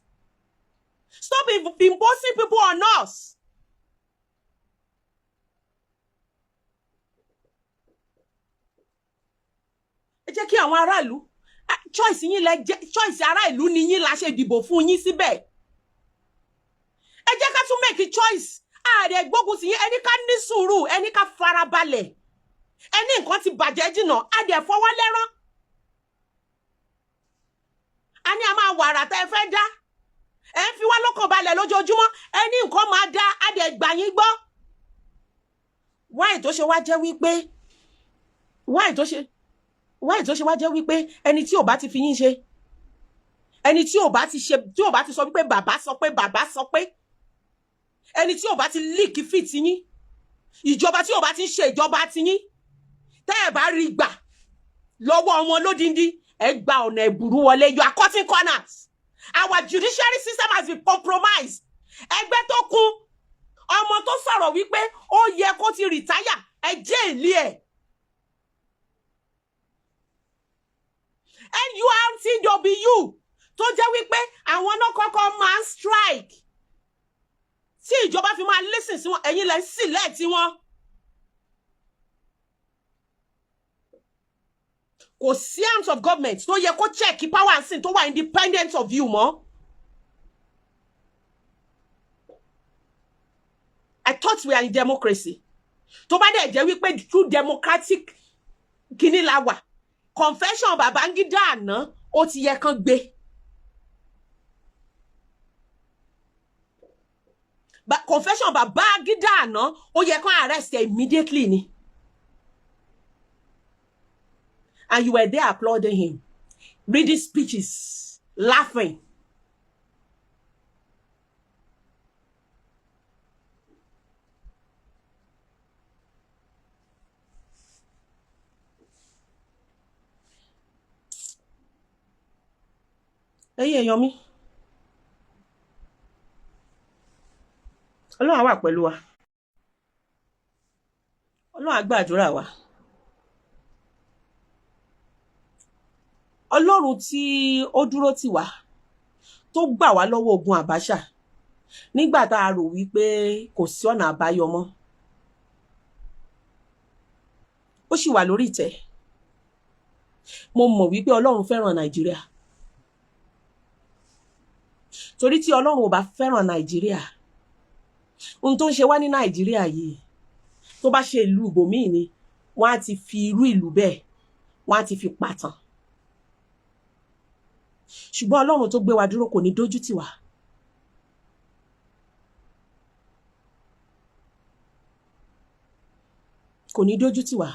A: Stop imposing people on us. Ẹ jẹ́ kí àwọn aráàlú choice yín choice aráàlú ni yín la ṣe dìbò fún yín síbẹ̀. Ẹ jẹ́ ká tún make a choice. Ààrẹ gbógun sí yín, ẹni ká ní sùúrù, ẹni ká farabalẹ̀. Ẹni nǹkan ti bàjẹ́ jìnnà, àdẹ̀ fọwọ́ lẹ́rán. A ní a máa wàrà tẹ́ fẹ́ dá. Ẹ ń fi wá lọ́kàn balẹ̀ lójoojúmọ́, ẹni nǹkan máa dá, àdẹ̀ gbà yín gbọ́. Why tó ṣe wá jẹ́ wípé ẹni tí ò bá ti fi yín ṣe, ẹni tí ò bá ti sọ wípé bàbá sọ pé, ẹni tí ò bá ti leak fit yín, ìjọba tí ò bá ti ṣe ìjọba ti yín, tẹ́ ẹ bá rí gbà lọ́wọ́ wọn lódindi, ẹ gba ọ̀nà ẹ̀bùrú wọlé. You are cutting corners. Our judiciary system has been compromised. Ẹgbẹ́ tó kún, ọmọ tó sọ̀rọ̀ wípé ó yẹ kó ti retire, ẹ jẹ́ẹ̀lì ẹ̀. NURTW tó jẹ́ wípé àwọn náà kọ́kọ́ máa ń strike. Tí ìjọba fi máa listen sí wọn, ẹ̀yin lẹ select wọn. Kò sí arms of government tó yẹ kó check power and sin tó wà independent of you mọ́. I thought we are in democracy. Tó bá dẹ̀ jẹ́ wípé true democratic kíní la wà. Confession Babangida àná ó ti yẹ kán gbé. Confession Babangida àná ó yẹ kán arrest immediately ni. And you were there applauding him, reading speeches, laughing. Ẹ̀yin mi. Ọlọ́run á wà pẹ̀lú wa. Ọlọ́run á gbàdúrà wa. Ọlọ́run tí ó dúró tì wá, tó gbà wá lọ́wọ́ ogun Abacha, nígbà tá a rò wípé kò sí ọ̀nà àbáyọ mọ́. Ó sì wà lórí ìtẹ́. Mo mọ̀ wípé Ọlọ́run fẹ́ràn Nàìjíríà. Torí tí Ọlọ́run ò bá fẹ́ràn Nàìjíríà, ohun tó ń ṣe wá ní Nàìjíríà yìí, tó bá ṣe ìlú ibòmíì ni, wọ́n á ti fi irú ìlú bẹ́ẹ̀, wọ́n á ti fi pàtàn. Ṣùgbọ́n Ọlọ́run tó gbé wa dúró kò ní dójú tì wá. Kò ní dójú tì wá.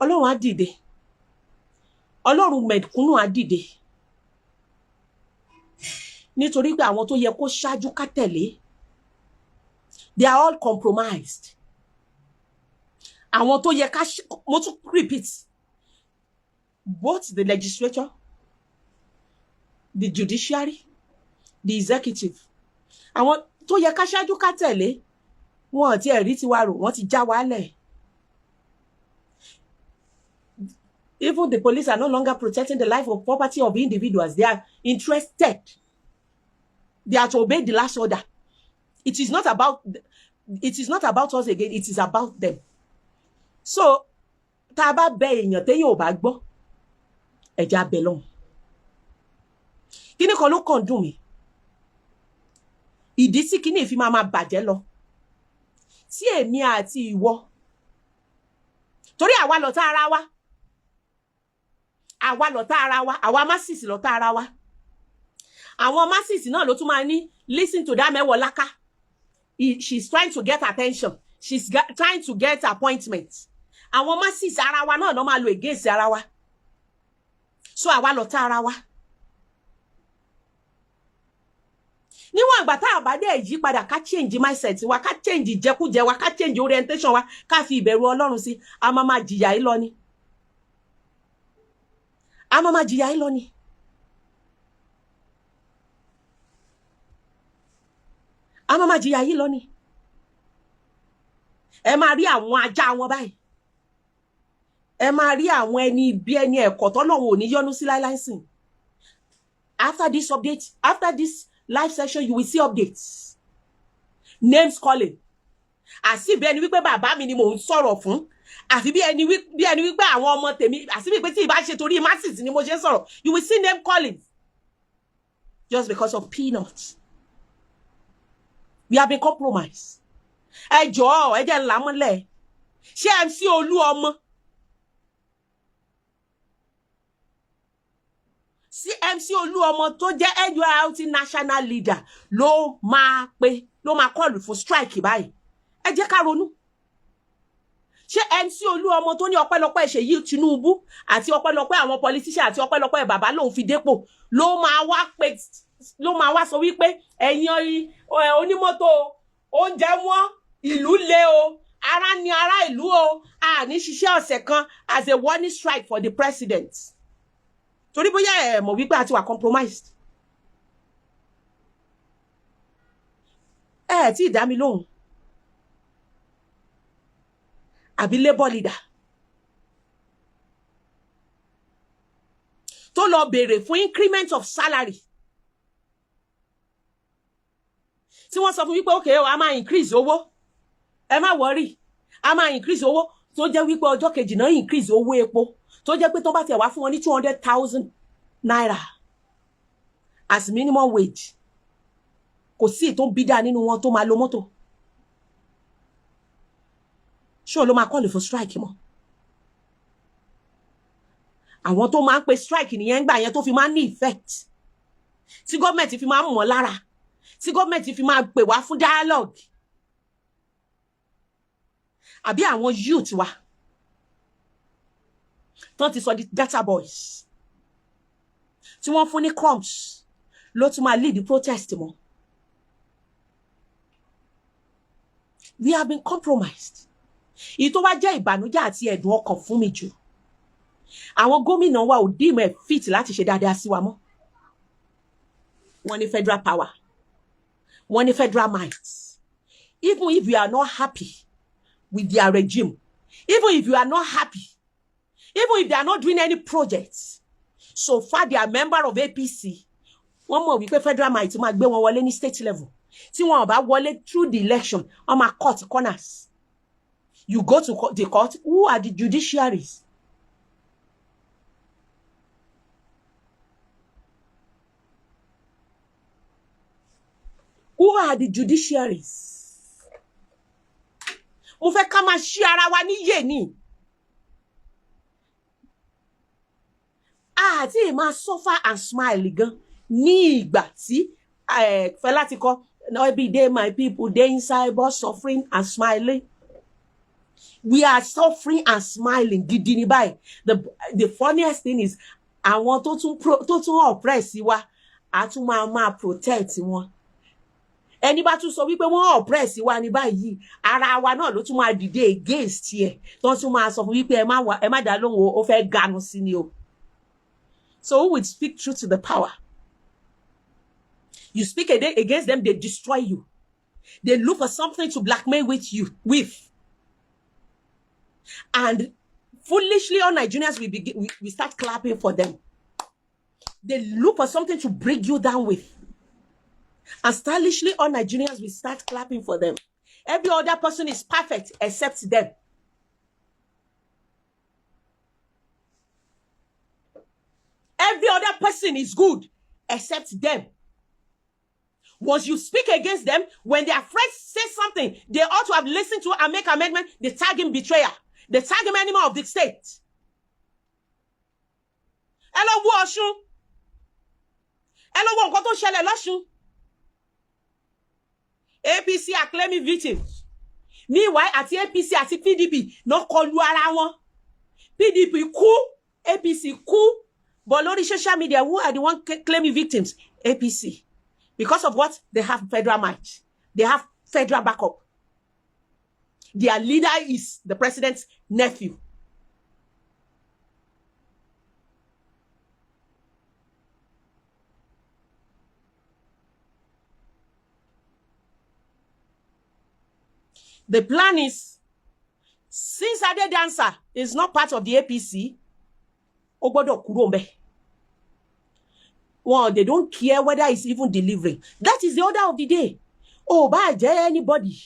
A: Ọlọ́run á dìde. Ọlọ́run mẹ̀kúnnù á dìde. Nítorí pé àwọn tó yẹ kó ṣáájú ká tẹ̀lé, they are all compromised. Àwọn tó yẹ ká, mo tún repeat, both the legislature, the judiciary, the executive, àwọn tó yẹ ká ṣáájú ká tẹ̀lé, wọn ti ẹ̀rí ti wá rò, wọ́n ti já wálẹ̀. Even the police are no longer protecting the life or property of individuals. They are interested. They are to obey the last order. It is not about us again. It is about them. So, tá bá bẹ èèyàn téèyàn ò bá gbọ́, ẹja bẹ lọ́hùn. Kíní kan ló kàn dùn mí. Ìdí tí kíní fi máa bàjẹ́ lọ. Tí èmi àti ìwọ. Torí àwa lọ̀tá ara wa. Àwa lọ̀tá ara wa, àwa masses lọ̀tá ara wa. Àwọn masses náà ló tún máa ní listen to that Mewolaka. She's trying to get attention. She's trying to get appointments. Àwọn masses ara wa náà ló máa lo against ara wa. So àwa lọ̀tá ara wa. Níwọ̀n ìgbà tá bá dé yí padà ká change mindset wa, ká change ìjẹkújẹ wa, ká change orientation wa, ká fi ìbẹ̀rù Ọlọ́run sí, a máa jìyà yìí lọ ni. A máa jìyà yìí lọ ni. A máa jìyà yìí lọ ni. Ẹ máa rí àwọn ajá wọn báyìí. ẹ máa rí àwọn ẹni bí ẹni ẹ̀kọ́ tọ́lọ́run ò ní yọ́nú sí láíláí sìn. After this update, after this live session, you will see updates. Names calling. Àsì bí ẹni wípé bàbá mi ni mò ń sọ̀rọ̀ fún. Àfi bí ẹni wípé àwọn ọmọ tèmi, àsì bí pé tí ìbá ṣe torí masses ni mo ṣe sọ̀rọ̀. You will see name calling. Just because of peanuts. We have been compromised. Ẹ jọ̀ọ́, ẹ jẹ́ ńlá mọ́lẹ̀. Ṣé MC Olúọmọ? Sí MC Olúọmọ tó jẹ́ NURT national leader ló máa call for strike báyìí. Ẹ jẹ́ ká ronú. Ṣé MC Olúọmọ tó ní ọpẹ́lọpẹ́ Ṣèyí Tinubu àti ọpẹ́lọpẹ́ àwọn politician àti ọpẹ́lọpẹ́ bàbá lòun fi dépò ló máa wá sọ wípé ẹ̀yin onímọ́tò oúnjẹ wọn ìlú le o, ara ni ará ìlú o, a ní ṣiṣẹ́ ọ̀sẹ̀ kan as a warning strike for the president. Torí bóyá ẹ mọ̀ wípé a ti wà compromised. Tí dá mi lóhùn. Àbí labor leader tó lọ béèrè fún increment of salary. Tí wọ́n sọ fún wípé okay, a máa increase owó. Ẹ má worry. A máa increase owó tó jẹ́ wípé ọjọ́ kejì náà increase owó epo. Tó jẹ́ pé tó bá tẹ̀ wá fún wọn ní 200,000 naira as minimum wage. Kò sí tó bí dá nínú wọn tó máa lo mọ́tò. Ṣé ló máa call for strike mọ́? Àwọn tó máa ń pe strike nìyẹn gbà yẹn tó fi máa ń ní effect. Tí gọ́ọ̀mẹ̀ntì fi máa ń mọ̀ lára. Tí gọ́ọ̀mẹ̀ntì fi máa pè wá fún dialogue. Àbí àwọn youth wa tán ti sọ di data boys. Tí wọ́n fún ní crumbs ló tún máa lead the protest mọ́. We have been compromised. Èyí tó wá jẹ́ ìbànújẹ́ àti ẹ̀dùn ọkàn fún mi jù. Àwọn gómìnà wa ò dìmọ̀ ẹ̀ fit láti ṣe dáadáa sí wa mọ́. Wọ́n ní federal power. Wọ́n ní federal might. Even if you are not happy with their regime, even if you are not happy, even if they are not doing any projects, so far they are member of APC. Wọ́n mọ̀ wípé federal might máa gbé wọn wọlé ní state level. Tí wọn ò bá wọlé through the election, wọ́n máa cut corners. You go to the court, who are the judiciaries? Who are the judiciaries? Mo fẹ́ ká máa ṣí ara wa níyè ni. Àti máa suffer and smile gan ní ìgbà tí Fẹlá ti kọ every day my people dey inside but suffering and smiling. We are suffering and smiling. Gidi ni báyìí. The funniest thing is àwọn tó tún oppress wa a tún máa protect wọn. Ẹni bá tún sọ wípé wọ́n oppress wa ní báyìí, ara wa náà ló tún máa dìde against ẹ. Tó tún máa sọ fún wípé ẹ má dá lóhùn ó fẹ́ ganu sí ni o. So who would speak truth to the power? You speak against them, they destroy you. They look for something to blackmail with. And foolishly, all Nigerians, we start clapping for them. They look for something to bring you down with. And stylishly, all Nigerians, we start clapping for them. Every other person is perfect except them. Every other person is good except them. Once you speak against them, when their friends say something, they ought to have listened to and make amendment. They tag him betrayer. They tag him enemy of the state. Hello, wo Ọ̀ṣun. Hello, wo nǹkan tó ṣẹlẹ̀ l'Ọ̀ṣun. APC are claiming victims. Meanwhile, àti APC àti PDP no kọlu ara wọn. PDP coup, APC coup. But lórí social media, who are the one claiming victims? APC. Because of what? They have federal might. They have federal backup. Their leader is the president's nephew. The plan is Since Ade Dancer is not part of the APC, ó gbọ́dọ̀ kúrò ńbẹ̀. Well, they don't care whether it's even delivering. That is the order of the day. Oh, bá jẹ́ anybody.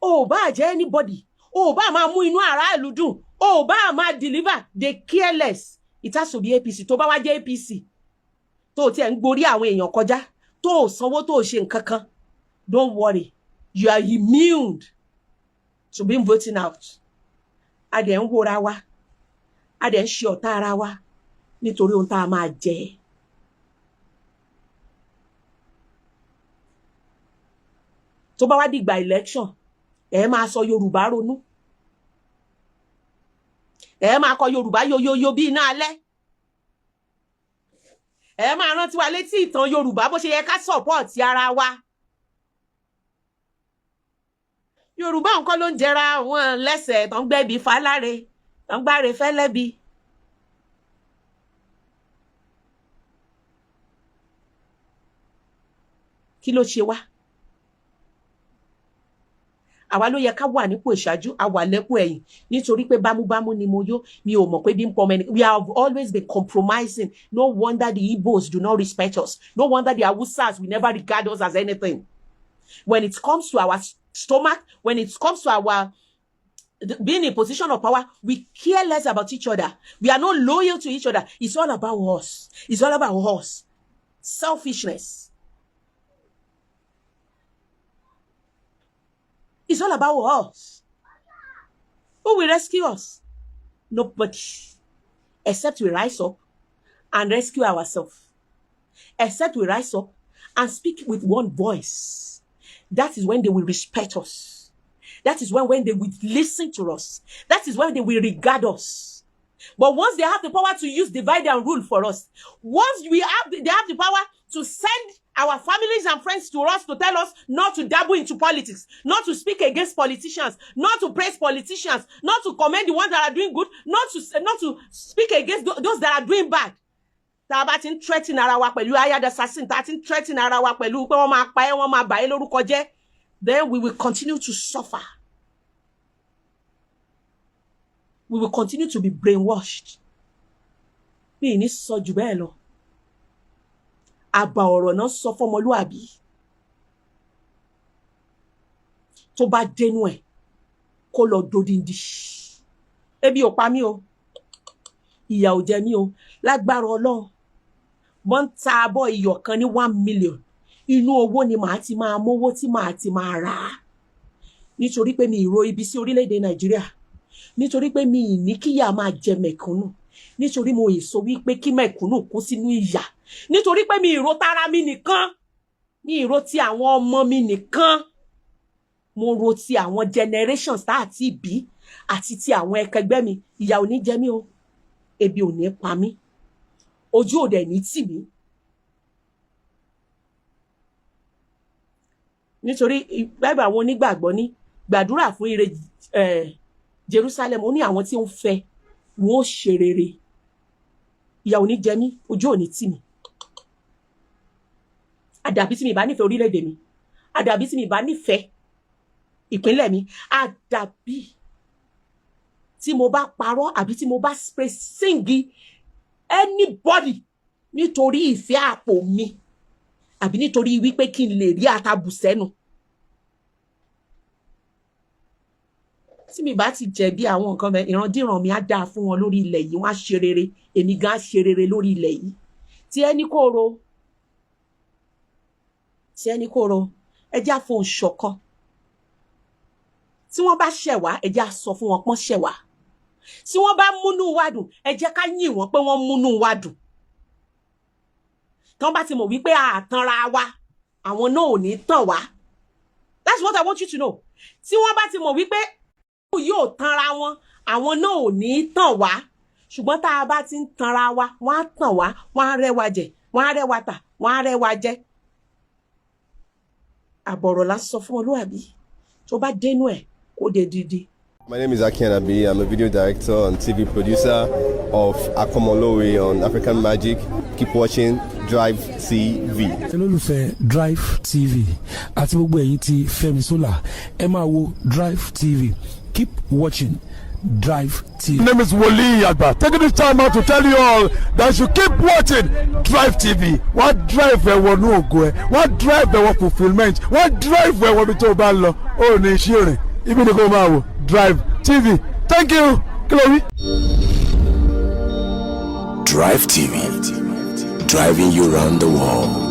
A: Oh, bá jẹ́ anybody. Oh, bá máa mú inú ará ìlú dùn. Oh, bá máa deliver. They careless. It has to be APC. Tó bá wá jẹ́ APC. Tó tiẹ̀ ń gborí àwọn èèyàn kọjá. Tó sanwó tó ṣe nǹkan kan. Don't worry. You are immune to being voting out. A dẹ̀ ń wòra wa. A dẹ̀ ń ṣe ọ̀tá ara wa. Nítorí ohun tá a máa jẹ. Tó bá wá dìgbà election, ẹ máa sọ Yorùbá ronú. Ẹ máa kọ Yorùbá yoyoyo bí iná alẹ́. Ẹ máa rántí wa létí ìtàn Yorùbá bó ṣe yẹ ká support ara wa. Yorùbá nǹkan ló ń jẹra wọn lẹ́sẹ̀ tán gbẹ́bí faláre, tán gbáre fẹ́lẹ́bí. Kí ló ṣe wá? Àwa ló yẹ ká wà nípò ìṣáájú, a wà lẹ́pọ̀ ẹ̀yìn nítorí pé bámúbámú ni mo yó, mi ò mọ̀ pé bí ń pọ̀ mẹ́ni. We have always been compromising. No wonder the Igbos do not respect us. No wonder the Awusas will never regard us as anything. When it comes to our stomach, when it comes to our being in a position of power, we care less about each other. We are not loyal to each other. It's all about us. It's all about us. Selfishness. It's all about us. Who will rescue us? Nobody. Except we rise up and rescue ourselves. Except we rise up and speak with one voice. That is when they will respect us. That is when they will listen to us. That is when they will regard us. But once they have the power to use divide and rule for us, once they have the power to send our families and friends to us to tell us not to dabble into politics, not to speak against politicians, not to praise politicians, not to commend the ones that are doing good, not to speak against those that are doing bad. Tá bá tin threaten ara wa pẹ̀lú hired assassin, tá tin threaten ara wa pẹ̀lú pé wọ́n máa pa ẹ́, wọ́n máa bà ẹ́ lórúkọ jẹ́, then we will continue to suffer. We will continue to be brainwashed. Mi ní sọ jù bẹ́ẹ̀ lọ. Àbà ọ̀rọ̀ náà sọ fọ́mọlúàbí. Tó bá dénú ẹ̀, kó lọ dodindi. Ebi ò pa mí o. Ìyà ò jẹ mí o. Lágbára Ọlọ́run. Wọ́n ta abọ́ iyọ̀ kan ní 1 million. Inú owó ni màá ti máa mówó tí màá ti máa rà. Nítorí pé mi ìró ibi sí orílẹ̀-èdè Nàìjíríà. Nítorí pé mi ì ní kíyà máa jẹ mẹ̀kúnnù. Nítorí mo èso wípé kí mẹ̀kúnnù kú sínú ìyà. Nítorí pé mi ìró tara mi nìkan. Mi ìró ti àwọn ọmọ mi nìkan. Mo ro ti àwọn generations tá àti bí àti ti àwọn ẹkẹgbẹ́ mi. Ìyà ò ní jẹ mí o. Ebi ò ní pa mí. Ojú ò dẹ̀ ní tì mí. Nítorí Bible àwọn onígbàgbọ́ ní gbàdúrà fún ire Jerusalem, ó ní àwọn tí ó ń fẹ́ wọn ó ṣe rere. Ìyà ò ní jẹ mí, ojú ò ní tì mí. Àdàbí tí mi bá nífẹ̀ẹ́ orílẹ̀-èdè mi. Àdàbí tí mi bá nífẹ̀ẹ́ ìpínlẹ̀ mi. Àdàbí tí mo bá parọ́ àbí tí mo bá singi anybody nítorí ìfẹ́ àpò mi àbí nítorí wípé kí n lè rí àtàbù sẹ́nu. Tí mi bá ti jẹ̀bi àwọn nǹkan bẹ́ẹ̀, ìrandíran mi á dáa fún wọn lórí ilẹ̀ yìí, wọ́n á ṣe rere, èmi gan á ṣe rere lórí ilẹ̀ yìí. Tí ẹni kóró, ẹ jẹ́ á fohùn ṣọ̀kan. Tí wọ́n bá ṣẹ̀ wá, ẹ jẹ́ á sọ fún wọn pọ́n ṣẹ̀ wá. Tí wọ́n bá múnú wa dùn, ẹ jẹ́ ká yìn wọ́n pé wọ́n múnú wa dùn. Tí wọ́n bá ti mọ̀ wípé àtanra wa, àwọn náà ò ní tàn wá. That's what I want you to know. Tí wọ́n bá ti mọ̀ wípé yóò tanra wọn, àwọn náà ò ní tàn wá. Ṣùgbọ́n tá a bá ti ń tanra wa, wọ́n á tàn wá, wọ́n á rẹ́ wa jẹ, wọ́n á rẹ́ wa tà, wọ́n á rẹ́ wa jẹ. Àbọ̀rọ̀ la sọ fún olúwàbí. Tó bá dénú ẹ̀, kó dé dídí.
B: My name is Ati Mko Abiola. I'm a video director and TV producer of Ati Mko Lowo on African Magic. Keep watching Drivetv.
C: olólùfẹ́ Drivetv àti gbogbo ẹ̀yin tí Fẹ́mi Sola ẹ máa wo Drivetv. Keep watching Drivetv.
D: My name is Wole Agba. Taking this time out to tell you all that you keep watching Drivetv. What drive ẹ̀wọ̀ ní ògo ẹ̀? What drive ẹ̀wọ̀ fulfilment? What drive ẹ̀wọ̀ bí tó o bá lọ? Ó ní iṣẹ́ rìn. Ibi ni kò máa wò Drivetv. Thank you. Chloe.
E: Drivetv, driving you around the world.